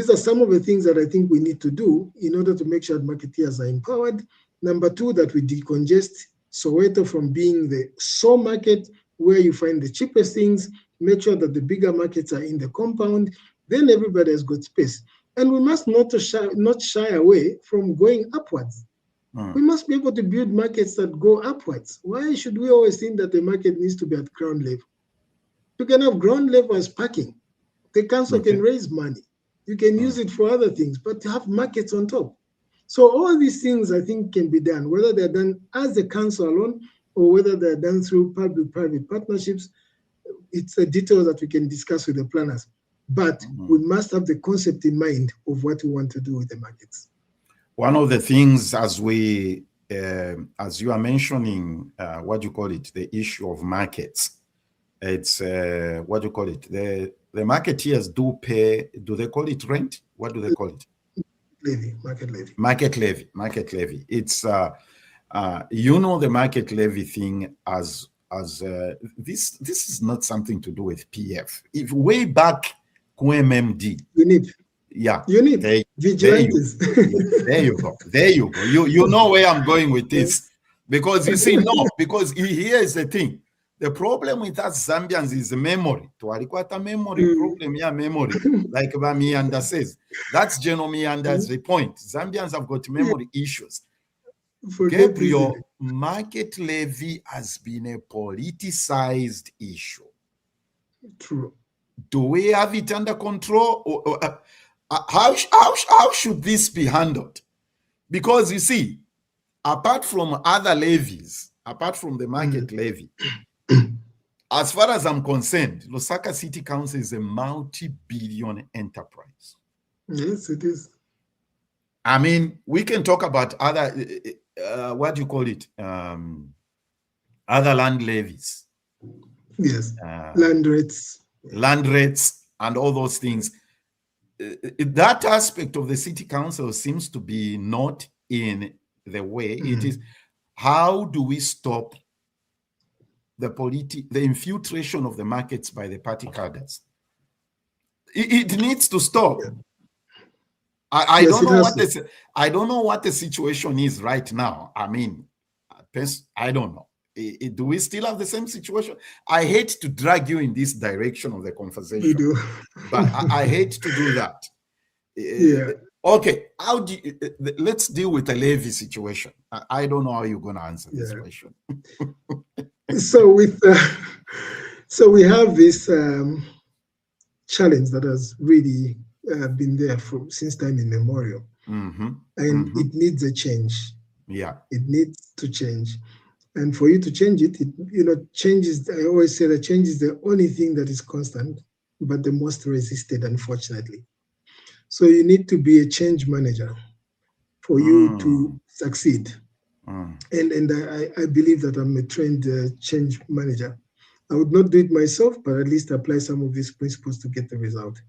are some of the things that I think we need to do in order to make sure that marketeers are empowered. Number two, that we decongest Soweto from being the sole market where you find the cheapest things, make sure that the bigger markets are in the compound, then everybody has got space. And we must not shy away from going upwards. We must be able to build markets that go upwards. Why should we always think that the market needs to be at ground level? You can have ground level as parking. The council can raise money. You can use it for other things, but have markets on top. So all these things, I think, can be done, whether they're done as a council alone or whether they're done through public-private partnerships. It's a detail that we can discuss with the planners. But we must have the concept in mind of what we want to do with the markets. One of the things, as you are mentioning, the issue of markets, it's the marketeers do pay. Do they call it rent? What do they call it? Market levy. It's the market levy thing as this is not something to do with PF. If way back QMMD, you need vigilantes. There you go. You know where I'm going with this, because you see, because here is the thing. The problem with us Zambians is memory. Memory problem, memory. Like Mianda says. That's General Mianda's the point. Zambians have got memory issues. Gabriel, market levy has been a politicized issue. True. Do we have it under control? How should this be handled? Because you see, apart from other levies, apart from the market levy, as far as I'm concerned, Lusaka City Council is a multi-billion enterprise. Yes, it is. I mean, we can talk about other, other land levies. Yes, land rates and all those things. That aspect of the city council seems to be not in the way it is. How do we stop the infiltration of the markets by the party cadres? It needs to stop. I don't know what the situation is right now. I mean, I don't know. Do we still have the same situation? I hate to drag you in this direction of the conversation. You do. But I hate to do that. Yeah. Okay, let's deal with the levy situation. I don't know how you're going to answer this question. So we have this challenge that has really been there since time immemorial, and it needs a change. Yeah, it needs to change, and for you to change it, changes. I always say that change is the only thing that is constant, but the most resisted, unfortunately. So you need to be a change manager for you to succeed. And I believe that I'm a trained change manager. I would not do it myself, but at least apply some of these principles to get the result.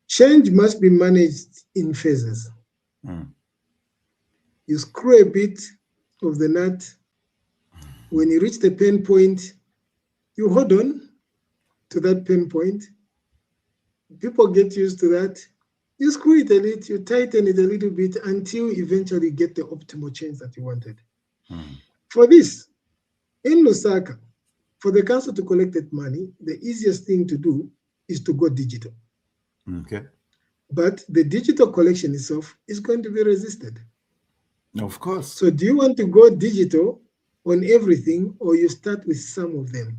Change must be managed in phases. You screw a bit of the nut. When you reach the pain point, you hold on to that pain point. People get used to that. You screw it a little, you tighten it a little bit until eventually you get the optimal change that you wanted. For this, in Lusaka, for the council to collect that money, the easiest thing to do is to go digital. Okay. But the digital collection itself is going to be resisted. Of course. So do you want to go digital on everything, or you start with some of them?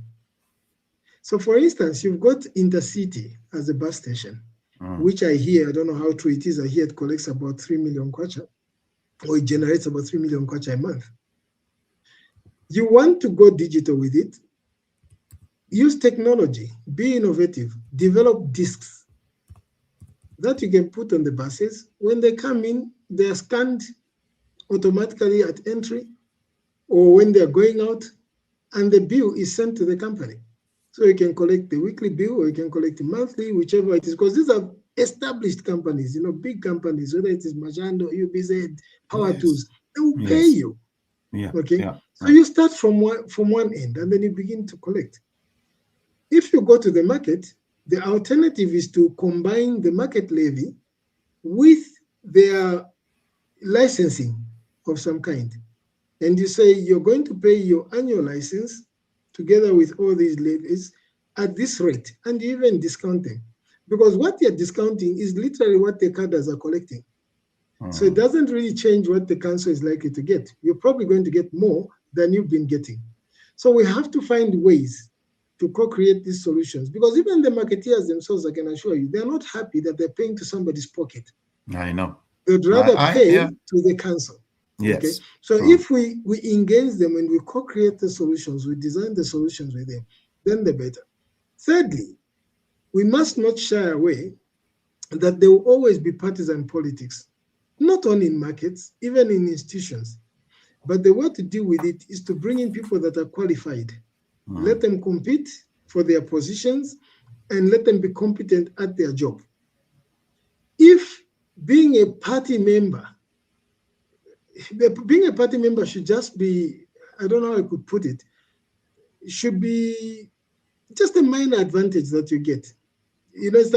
So for instance, you've got Intercity as a bus station, which I hear, I don't know how true it is, I hear it collects about 3 million kwacha, or it generates about 3 million kwacha a month. You want to go digital with it, use technology, be innovative, develop discs that you can put on the buses. When they come in, they are scanned automatically at entry, or when they're going out, and the bill is sent to the company. So you can collect the weekly bill, or you can collect the monthly, whichever it is, because these are established companies, big companies, whether it is Majando, UBZ, Power Tools, they will pay you. Okay. So you start from one end, and then you begin to collect. If you go to the market, the alternative is to combine the market levy with their licensing of some kind. And you say you're going to pay your annual license together with all these levies at this rate, and you even discount them. Because what you're discounting is literally what the cadres are collecting. So it doesn't really change what the council is likely to get. You're probably going to get more than you've been getting. So we have to find ways to co-create these solutions, because even the marketeers themselves, I can assure you, they're not happy that they're paying to somebody's pocket. I know. They'd rather pay to the council. Yes. Okay. So if we engage them and we co-create the solutions, we design the solutions with them, then the better. Thirdly, we must not shy away that there will always be partisan politics, not only in markets, even in institutions. But the way to deal with it is to bring in people that are qualified. Let them compete for their positions and let them be competent at their job. If being a party member should just be, I don't know how I could put it, should be just a minor advantage that you get. It's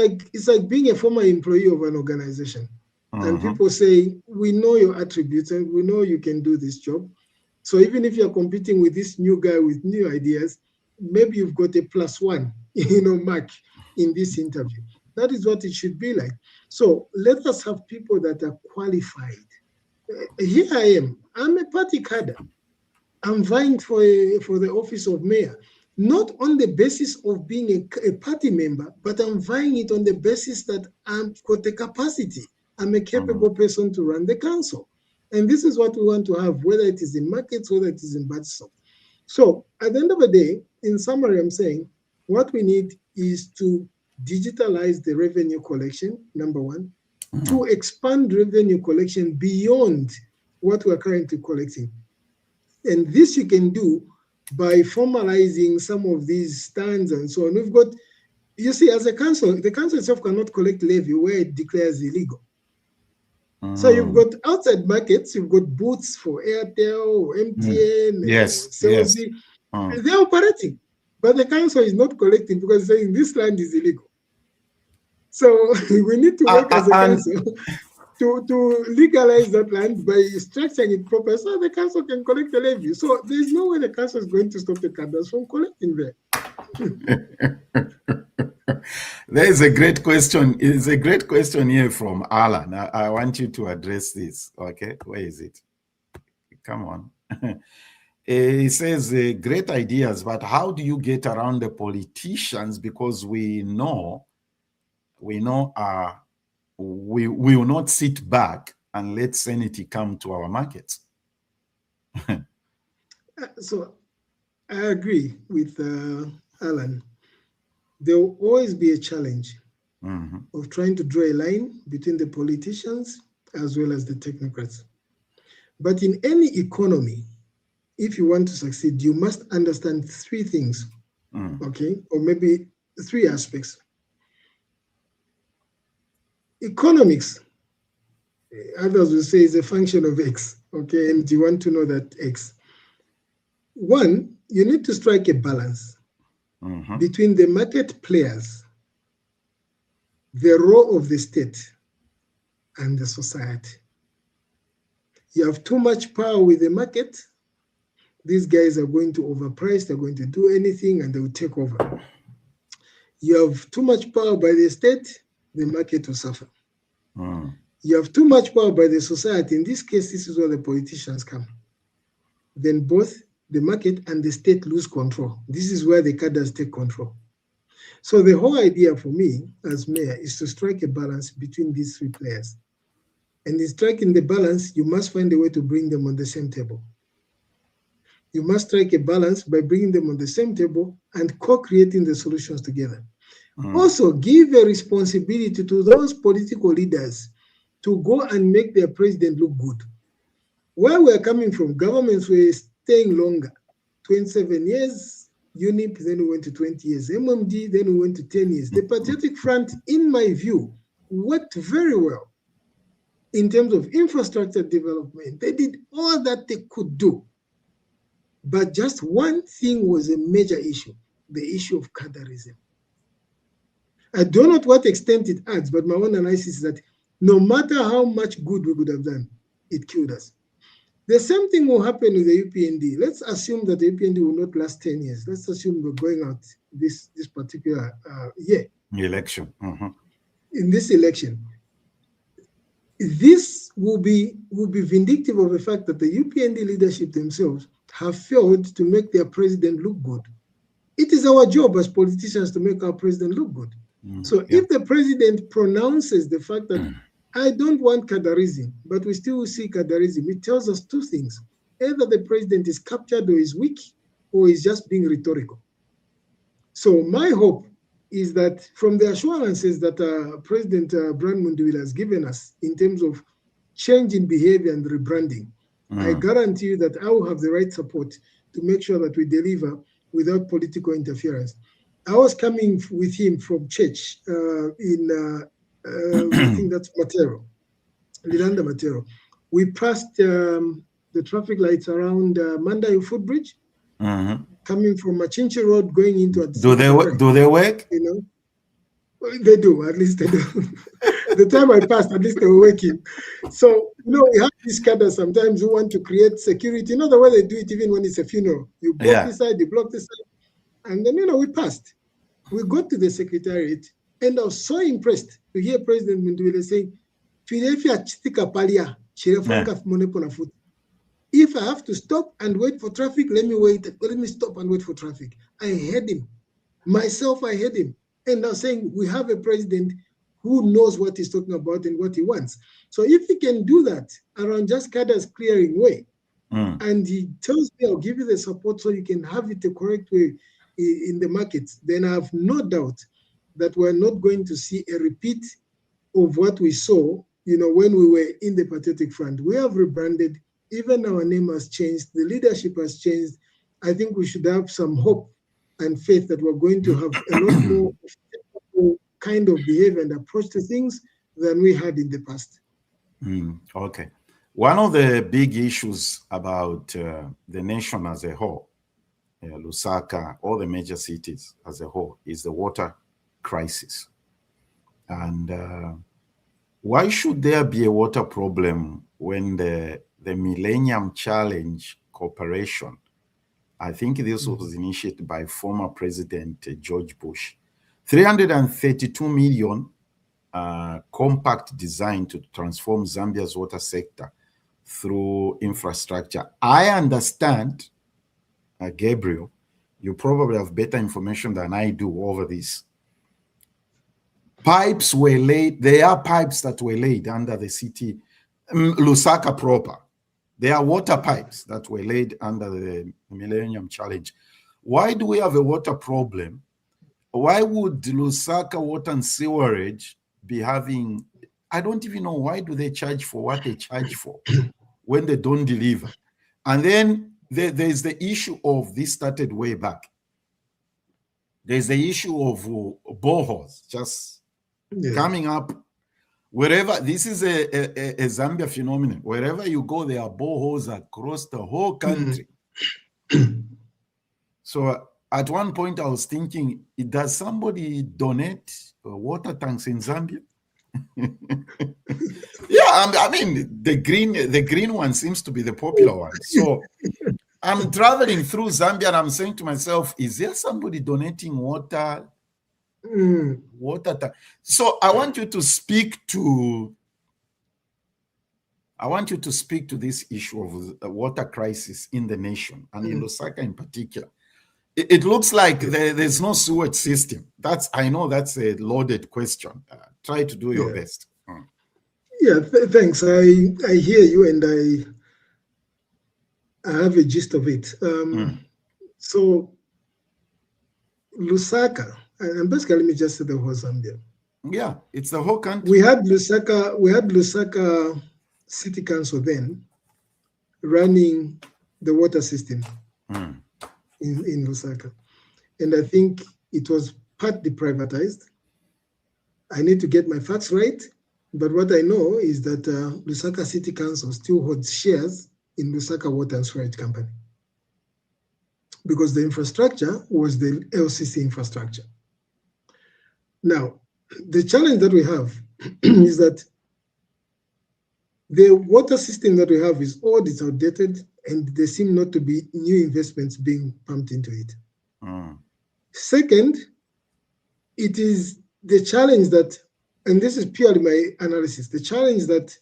like being a former employee of an organization. And people say, we know your attributes and we know you can do this job. So even if you're competing with this new guy with new ideas, maybe you've got a +1, mark in this interview. That is what it should be like. So let us have people that are qualified. Here I am. I'm a party cadre. I'm vying for the office of mayor, not on the basis of being a party member, but I'm vying it on the basis that I've got the capacity. I'm a capable person to run the council. And this is what we want to have, whether it is in markets, whether it is in budgets. So at the end of the day, in summary, I'm saying what we need is to digitalize the revenue collection, number one, to expand revenue collection beyond what we're currently collecting. And this you can do by formalizing some of these stands and so on. We've got, you see, as a council, the council itself cannot collect levy where it declares illegal. So you've got outside markets, you've got booths for Airtel, MTN, Celsi. They're operating, but the council is not collecting because it's saying this land is illegal. So we need to work as a council to legalize that land by structuring it properly so the council can collect the levy. So there's no way the council is going to stop the cadres from collecting there. There is a great question. It's a great question here from Alan. I want you to address this. Okay, where is it? Come on. He says, great ideas, but how do you get around the politicians? Because we know we will not sit back and let sanity come to our markets. So I agree with Alan. There will always be a challenge of trying to draw a line between the politicians as well as the technocrats. But in any economy, if you want to succeed, you must understand three things, okay? Or maybe three aspects. Economics, others will say, is a function of X, okay? And you want to know that X. One, you need to strike a balance between the market players, the role of the state, and the society. You have too much power with the market, these guys are going to overprice, they're going to do anything, and they will take over. You have too much power by the state, the market will suffer. You have too much power by the society. In this case, this is where the politicians come. Then both the market and the state lose control. This is where the cadres take control. So the whole idea for me as mayor is to strike a balance between these three players. And in striking the balance, you must find a way to bring them on the same table. You must strike a balance by bringing them on the same table and co-creating the solutions together. Also, give a responsibility to those political leaders to go and make their president look good. Where we're coming from, governments were staying longer, 27 years, UNIP, then we went to 20 years, MMD, then we went to 10 years. The Patriotic Front, in my view, worked very well in terms of infrastructure development. They did all that they could do. But just one thing was a major issue, the issue of cadreism. I don't know to what extent it adds, but my own analysis is that no matter how much good we could have done, it killed us. The same thing will happen with the UPND. Let's assume that the UPND will not last 10 years. Let's assume we're going out this particular year. Election. In this election. This will be vindictive of the fact that the UPND leadership themselves have failed to make their president look good. It is our job as politicians to make our president look good. So if the president pronounces the fact that I don't want cadreism, but we still see cadreism, it tells us two things. Either the president is captured or is weak, or is just being rhetorical. So my hope is that from the assurances that President Brian Munduwila has given us in terms of change in behavior and rebranding, I guarantee you that I will have the right support to make sure that we deliver without political interference. I was coming with him from church in, I think that's Matero, Lilanda Matero. We passed the traffic lights around Mandayu Footbridge, coming from Machinchi Road, going into... Do they work? You know, they do, at least they do. The time I passed, at least they were working. So, you know, we have these cadres sometimes who want to create security. You know the way they do it even when it's a funeral. You block this side, you block this side. And then, you know, we passed. We got to the secretariat, and I was so impressed to hear President Munduwila saying, if I have to stop and wait for traffic, let me stop and wait for traffic. I heard him. Myself, I heard him. And I was saying, we have a president who knows what he's talking about and what he wants. So if he can do that around just cadres clearing way, and he tells me, I'll give you the support so you can have it the correct way in the markets, then I have no doubt that we're not going to see a repeat of what we saw, you know, when we were in the Patriotic Front. We have rebranded, even our name has changed, the leadership has changed. I think we should have some hope and faith that we're going to have a lot more kind of behavior and approach to things than we had in the past. Okay. One of the big issues about the nation as a whole, Lusaka, all the major cities as a whole, is the water crisis. And why should there be a water problem when the Millennium Challenge Corporation, I think this was initiated by former President George Bush, 332 million compact design to transform Zambia's water sector through infrastructure. I understand, Gabriel, you probably have better information than I do over this. Pipes were laid, there are pipes that were laid under the city, Lusaka proper. There are water pipes that were laid under the Millennium Challenge. Why do we have a water problem why would Lusaka Water and Sewerage be having, I don't even know, why do they charge for what they charge for when they don't deliver? And then there's the issue of, this started way back. There's the issue of boreholes just coming up wherever. This is a Zambia phenomenon. Wherever you go, there are boreholes across the whole country. So at one point I was thinking, does somebody donate water tanks in Zambia? Yeah, I mean, the green one seems to be the popular one. So I'm traveling through Zambia and I'm saying to myself, is there somebody donating water tank? So I want you to speak to this issue of the water crisis in the nation, and in Lusaka in particular. It looks like there's no sewage system. I know that's a loaded question. Try to do your best. Yeah, thanks. I hear you, and I have a gist of it. So Lusaka, and basically let me just say the whole Zambia. Yeah, it's the whole country. We had Lusaka City Council then running the water system in Lusaka. And I think it was partly privatized. I need to get my facts right, but what I know is that Lusaka City Council still holds shares in Lusaka Water and Sewerage Company, because the infrastructure was the LCC infrastructure. Now, the challenge that we have is that the water system that we have is old, it's outdated, and there seem not to be new investments being pumped into it. Second, it is the challenge that, and this is purely my analysis, the challenge that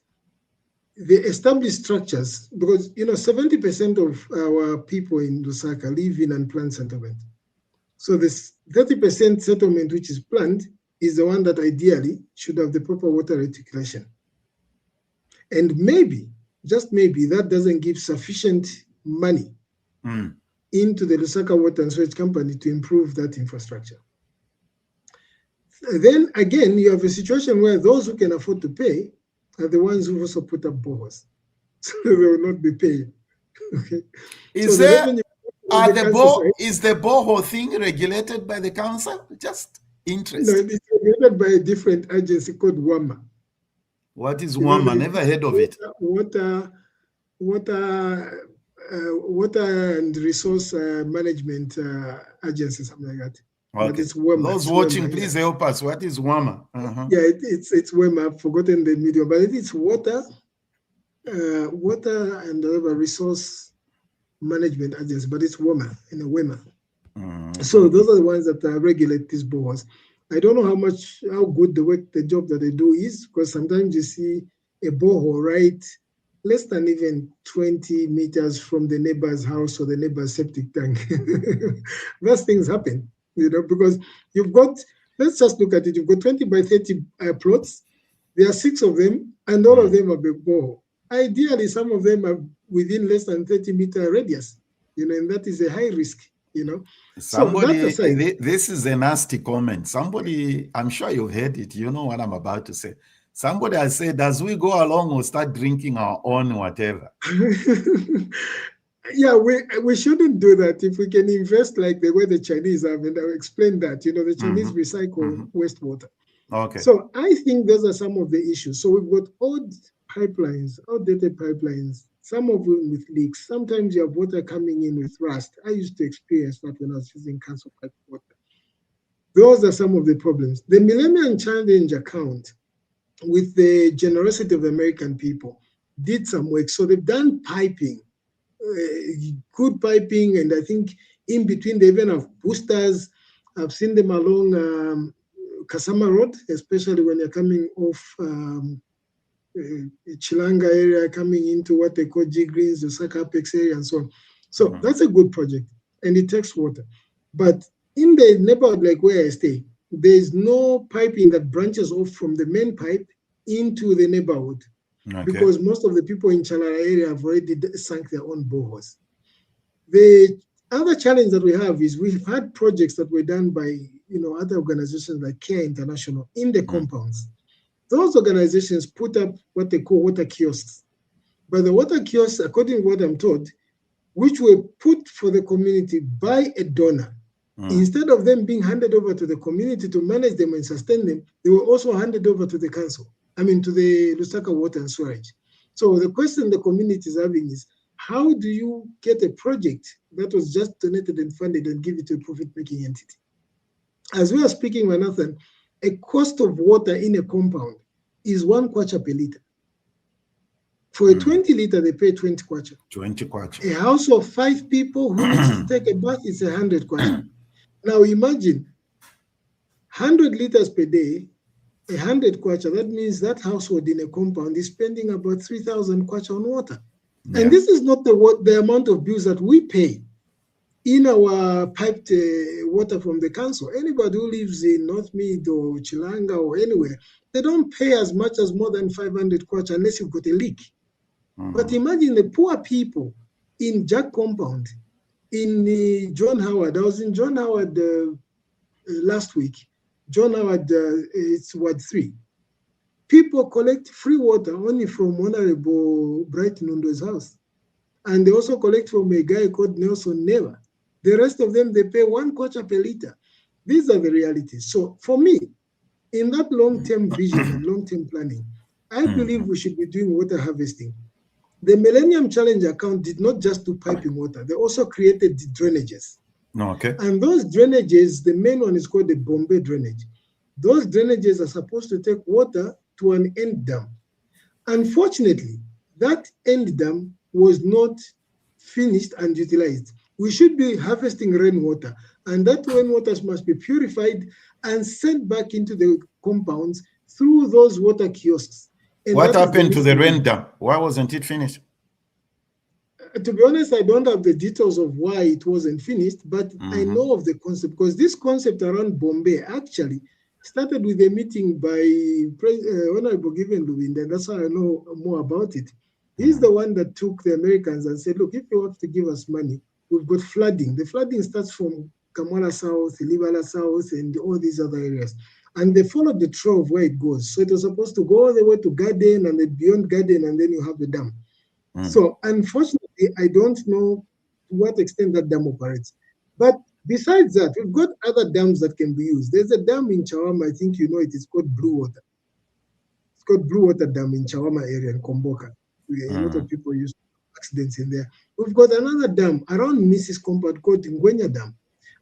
the established structures, because 70% of our people in Lusaka live in unplanned settlement. So this 30% settlement which is planned is the one that ideally should have the proper water reticulation. And maybe, just maybe, that doesn't give sufficient money into the Lusaka Water and Sewerage Company to improve that infrastructure. Then again, you have a situation where those who can afford to pay are the ones who also put up boreholes. So they will not be paid. Okay. Is the borehole thing regulated by the council? Just interesting. No, it's regulated by a different agency called WAMA. What is WAMA? Never heard of it. Water and Resource Management Agency, something like that. Okay. It's WAMA. Those watching, please help us. What is WAMA? Yeah, it's WAMA. I've forgotten the medium, but it's water and Resource Management Agency, but it's WAMA in a WAMA. So those are the ones that regulate these boreholes. I don't know how good the job that they do is, because sometimes you see a borehole right less than even 20 meters from the neighbor's house or the neighbor's septic tank. Those things happen, because you've got, let's just look at it, you've got 20 by 30 plots, there are 6 of them, and all of them are big borehole. Ideally, some of them are within less than 30-meter radius, and that is a high risk. Somebody, this is a nasty comment. Somebody, I'm sure you've heard it. You know what I'm about to say. Somebody has said, as we go along, we'll start drinking our own whatever. Yeah, we shouldn't do that. If we can invest like the way the Chinese have, and I'll explain that, the Chinese recycle wastewater. Okay. So I think those are some of the issues. So we've got old pipelines, outdated pipelines, some of them with leaks. Sometimes you have water coming in with rust. I used to experience that when I was using council pipe water. Those are some of the problems. The Millennium Challenge account, with the generosity of the American people, did some work. So they've done piping, good piping, and I think in between they even have boosters. I've seen them along Kasama Road, especially when you're coming off Chilanga area, coming into what they call G Greens, the Lusaka Apex area, and so on. So that's a good project, and it takes water. But in the neighborhood, like where I stay, there is no piping that branches off from the main pipe into the neighborhood, because most of the people in Chalara area have already sunk their own boreholes. The other challenge that we have is we've had projects that were done by other organizations like Care International in the compounds. Those organizations put up what they call water kiosks. But the water kiosks, according to what I'm told, which were put for the community by a donor, instead of them being handed over to the community to manage them and sustain them, they were also handed over to the council, to the Lusaka Water and Storage. So the question the community is having is, how do you get a project that was just donated and funded and give it to a profit-making entity? As we are speaking, Manathan, a cost of water in a compound is 1 kwacha per liter. For a 20 liter, they pay 20 kwacha. 20 kwacha. A house of 5 people who needs to take a bath is 100 kwacha. Now imagine 100 liters per day, 100 kwacha. That means that household in a compound is spending about 3,000 kwacha on water. Yeah. And this is not the amount of bills that we pay in our piped water from the council. Anybody who lives in North Mid or Chilanga or anywhere, they don't pay as much as more than 500 kwacha unless you've got a leak. But imagine the poor people in Jack Compound, in John Howard. I was in John Howard last week. John Howard, it's Ward 3. People collect free water only from Honorable Bright Nundo's house. And they also collect from a guy called Nelson Neva. The rest of them, they pay 1 kwacha per liter. These are the realities. So for me, in that long-term vision and long-term planning, I believe we should be doing water harvesting. The Millennium Challenge account did not just do piping water. They also created the drainages. Okay. And those drainages, the main one is called the Kibombwe drainage. Those drainages are supposed to take water to an end dam. Unfortunately, that end dam was not finished and utilized. We should be harvesting rainwater, and that rainwater must be purified and sent back into the compounds through those water kiosks. And what happened to the rain dam? Why wasn't it finished? To be honest, I don't have the details of why it wasn't finished, but I know of the concept, because this concept around Bombay actually started with a meeting by Honorable Given Lubinda, and that's how I know more about it. He's the one that took the Americans and said, look, if you want to give us money, we've got flooding. The flooding starts from Kamala South, Libala South, and all these other areas. And they followed the trail of where it goes. So it was supposed to go all the way to Garden, and then beyond Garden, and then you have the dam. So unfortunately, I don't know to what extent that dam operates. But besides that, we've got other dams that can be used. There's a dam in Chawama, I think you know it, it's called Blue Water. It's called Blue Water Dam in Chawama area in Komboka. A lot of people use accidents in there. We've got another dam around Mrs. Compound called Ngwenya Dam.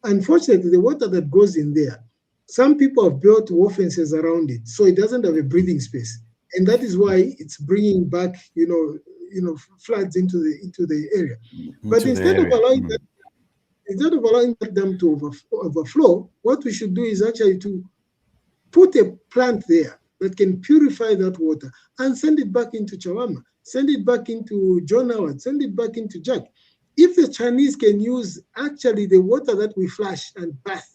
Unfortunately, the water that goes in there, some people have built wall fences around it, so it doesn't have a breathing space, and that is why it's bringing back, floods into the area. But instead of allowing that dam to overflow, what we should do is actually to put a plant there that can purify that water and send it back into Chawama, send it back into John Howard, send it back into Jack. If the Chinese can use actually the water that we flush and bath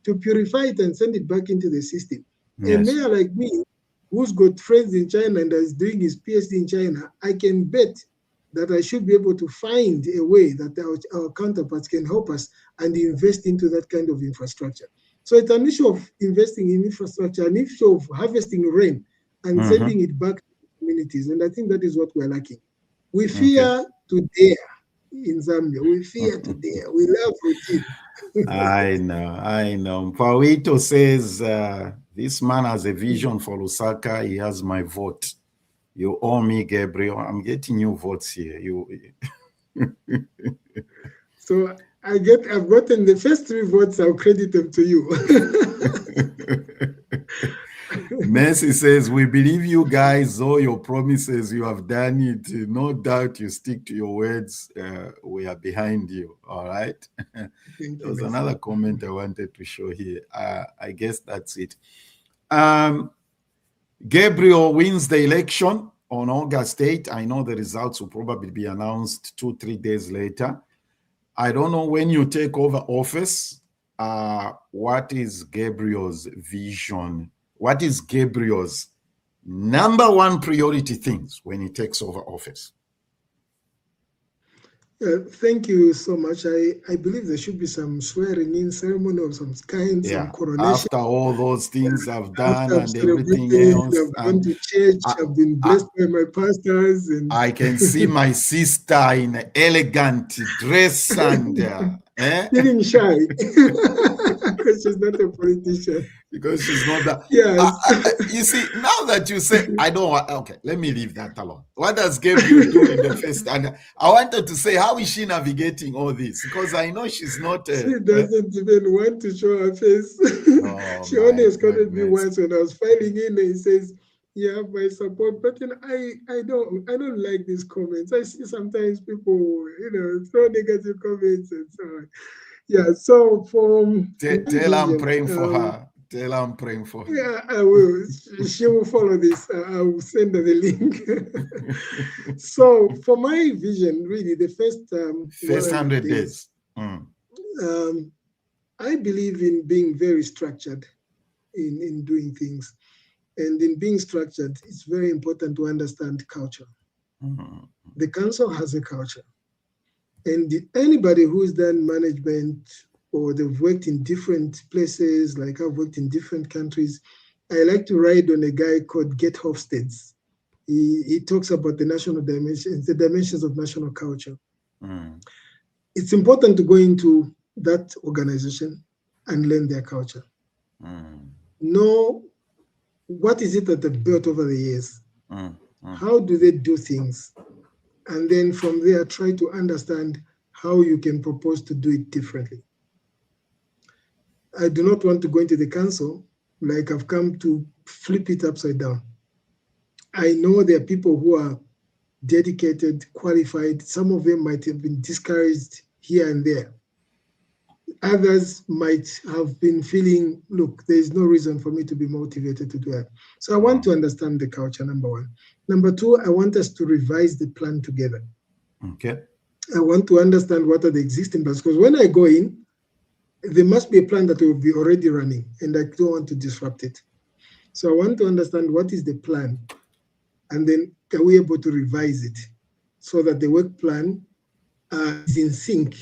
to purify it and send it back into the system. Yes. A mayor like me, who's got friends in China and is doing his PhD in China, I can bet that I should be able to find a way that our counterparts can help us and invest into that kind of infrastructure. So it's an issue of investing in infrastructure, an issue of harvesting rain and sending it back to communities. And I think that is what we're lacking. We fear to dare in Zambia. We fear to dare. We love routine. I know. Pauito says, this man has a vision for Lusaka. He has my vote. You owe me, Gabriel. I'm getting you votes here. So I've gotten the first 3 votes. I'll credit them to you. Mercy says, we believe you guys, all your promises, you have done it. No doubt you stick to your words. We are behind you. All right. There was another comment I wanted to show here. I guess that's it. Gabriel wins the election on August 8th. I know the results will probably be announced 2-3 days later. I don't know when you take over office. What is Gabriel's vision? What is Gabriel's #1 priority things when he takes over office? Thank you so much. I believe there should be some swearing-in ceremony of some kind, some coronation. After all those things I've done After and everything else. I've gone to church, I've been blessed by my pastors. And I can see my sister in an elegant dress and feeling shy because she's not a politician. Because she's not that. Yes. You see, now that you say, I don't want, okay, let me leave that alone. What does Gabriel do in the first? And I wanted to say, how is she navigating all this? Because I know she's not. She doesn't even want to show her face. She only escorted me once when I was filing in, and he says, "You have my support." But I don't like these comments. I see sometimes people, throw negative comments and so on. Yeah. So tell her I'm praying for her. Tell her I'm praying for her. Yeah, I will. She will follow this. I will send her the link. So for my vision, really, the first 100 days. I believe in being very structured in doing things. And in being structured, it's very important to understand culture. The council has a culture. And anybody who's done management or they've worked in different places, like I've worked in different countries, I like to ride on a guy called Gert Hofstede. He talks about the national dimensions, the dimensions of national culture. It's important to go into that organization and learn their culture. Know what is it that they've built over the years? How do they do things? And then from there, try to understand how you can propose to do it differently. I do not want to go into the council like I've come to flip it upside down. I know there are people who are dedicated, qualified. Some of them might have been discouraged here and there. Others might have been feeling, look, there is no reason for me to be motivated to do that. So I want to understand the culture, number one. Number two, I want us to revise the plan together. Okay. I want to understand what are the existing plans, because when I go in, there must be a plan that will be already running, and I don't want to disrupt it. So I want to understand what is the plan, and then are we able to revise it so that the work plan is in sync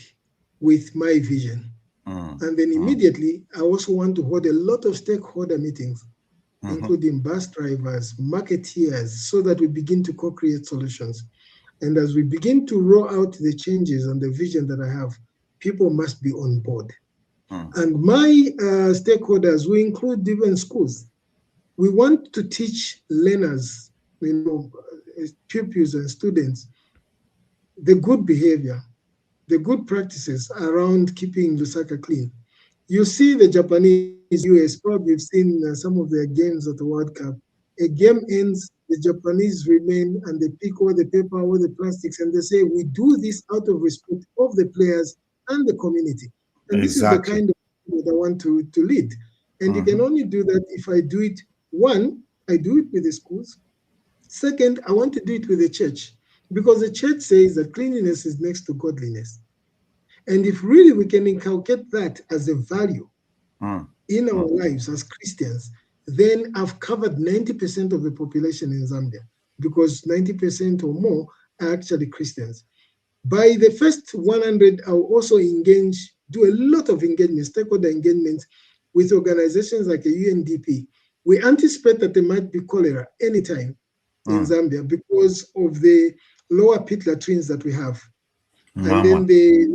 with my vision. And then immediately, I also want to hold a lot of stakeholder meetings, including bus drivers, marketeers, so that we begin to co-create solutions. And as we begin to roll out the changes and the vision that I have, people must be on board. And my stakeholders, we include even schools. We want to teach learners, pupils and students, the good behavior, the good practices around keeping Lusaka clean. You see the Japanese, US, probably you've seen some of their games at the World Cup. A game ends, the Japanese remain and they pick all the paper, all the plastics, and they say, we do this out of respect of the players and the community. And this is the kind of thing that I want to lead. And you can only do that if I do it, one, I do it with the schools. Second, I want to do it with the church, because the church says that cleanliness is next to godliness. And if really we can inculcate that as a value in our lives as Christians, then I've covered 90% of the population in Zambia, because 90% or more are actually Christians. By the first 100, I'll also do a lot of engagement, stakeholder engagements with organizations like a UNDP. We anticipate that there might be cholera anytime in Zambia because of the lower pit latrines that we have. And then the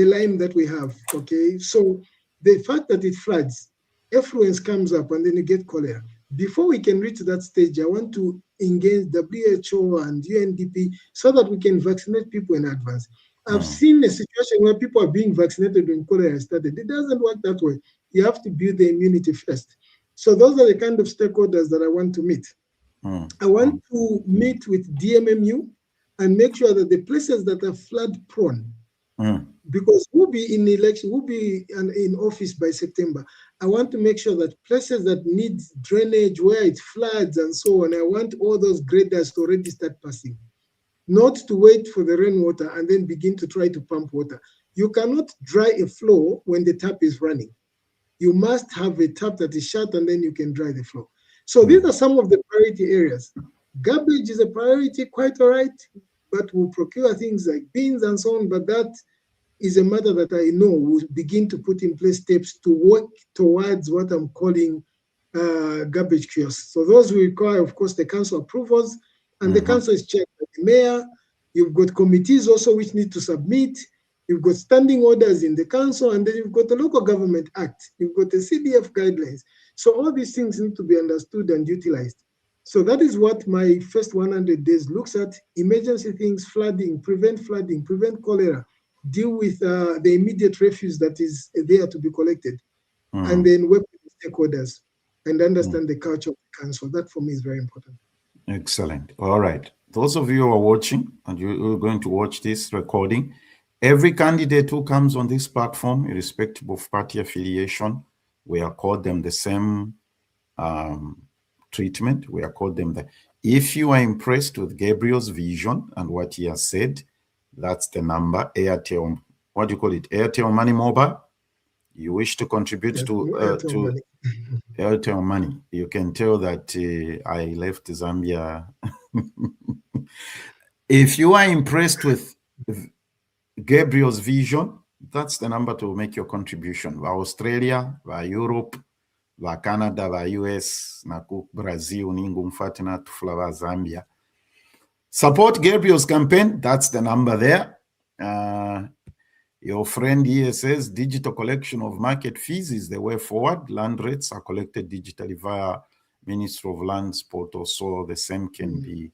lime that we have, okay? So the fact that it floods, effluence comes up and then you get cholera. Before we can reach that stage, I want to engage WHO and UNDP so that we can vaccinate people in advance. I've seen a situation where people are being vaccinated when cholera started. It doesn't work that way. You have to build the immunity first. So those are the kind of stakeholders that I want to meet. I want to meet with DMMU and make sure that the places that are flood prone, because we'll be in election, we'll be in office by September. I want to make sure that places that need drainage, where it floods and so on, I want all those graders to already start passing, not to wait for the rainwater and then begin to try to pump water. You cannot dry a floor when the tap is running. You must have a tap that is shut and then you can dry the floor. So these are some of the priority areas. Garbage is a priority, quite all right. but we'll procure things like beans and so on. But that is a matter that I know will begin to put in place steps to work towards what I'm calling garbage kiosks. So those will require, of course, the council approvals, and the council is checked by the mayor. You've got committees also which need to submit. You've got standing orders in the council, and then you've got the Local Government Act. You've got the CDF guidelines. So all these things need to be understood and utilized. So that is what my first 100 days looks at: emergency things, flooding, prevent cholera, deal with the immediate refuse that is there to be collected, and then work with the stakeholders and understand the culture of the council. That for me is very important. Excellent. All right. Those of you who are watching and you're going to watch this recording, every candidate who comes on this platform, irrespective of party affiliation, we accord them the same treatment. We accord them that. If you are impressed with Gabriel's vision and what he has said, that's the number. Airtel, what do you call it? Airtel Money Mobile. You wish to contribute to Airtel Money. You can tell that I left Zambia. If you are impressed with Gabriel's vision, that's the number to make your contribution. Australia, Europe, Canada, US, Brazil, Ningumfatina, Tuflava, Zambia. Support Gabriel's campaign. That's the number there. Your friend here says digital collection of market fees is the way forward. Land rates are collected digitally via Ministry of Lands portal, so the same can be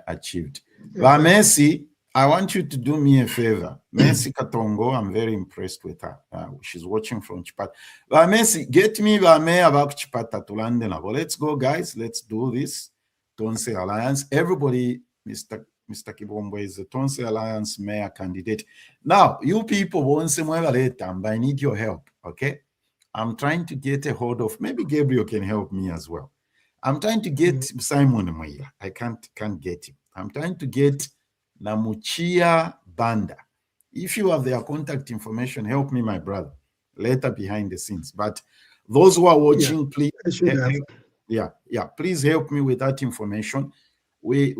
achieved. But Messi, I want you to do me a favor. Messi Katongo, I'm very impressed with her. She's watching from Chipata. But Messi, get me about Chipata to London. Let's go, guys. Let's do this. Tonse Alliance. Everybody, Mr. Kibombwe is the Tonse Alliance mayor candidate. Now, you people won't say, but I need your help, okay? I'm trying to get a hold of, maybe Gabriel can help me as well. I'm trying to get Simon Mwila. I can't get him. I'm trying to get Namuchia Banda. If you have their contact information, help me, my brother, later behind the scenes. But those who are watching, please, please help me with that information. We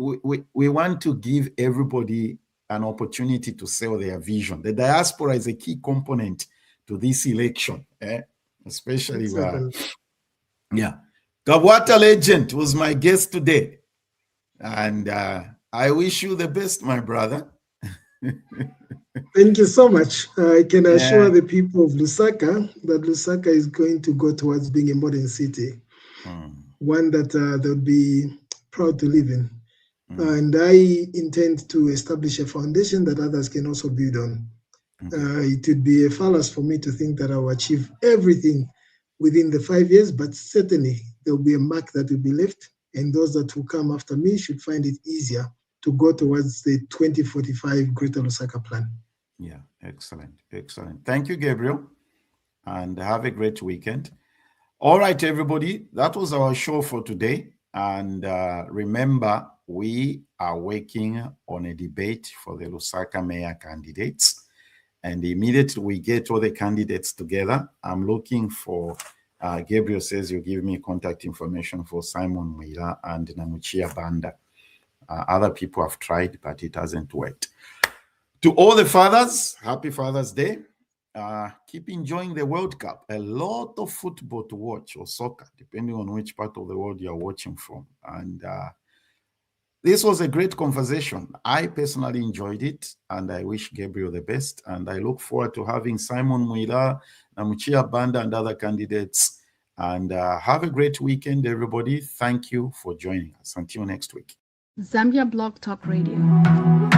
want to give everybody an opportunity to sell their vision. The diaspora is a key component to this election, especially Kabwata Legend was my guest today, and I wish you the best, my brother. Thank you so much. I can assure the people of Lusaka that Lusaka is going to go towards being a modern city, one that they'll be proud to live in. And I intend to establish a foundation that others can also build on. It would be a fallacy for me to think that I'll achieve everything within the 5 years, but certainly there'll be a mark that will be left, and those that will come after me should find it easier to go towards the 2045 Greater Lusaka plan. Yeah, excellent, excellent. Thank you, Gabriel, and have a great weekend. All right, everybody, that was our show for today. And remember, we are working on a debate for the Lusaka mayor candidates. And immediately we get all the candidates together, I'm looking for, Gabriel says you give me contact information for Simon Mwila and Namuchia Banda. Other people have tried, but it hasn't worked. To all the fathers, happy Father's Day. Keep enjoying the World Cup. A lot of football to watch, or soccer, depending on which part of the world you're watching from. And this was a great conversation. I personally enjoyed it, and I wish Gabriel the best. And I look forward to having Simon Mwila, Namuchia Banda, and other candidates. And have a great weekend, everybody. Thank you for joining us. Until next week. Zambia Blog Talk Radio.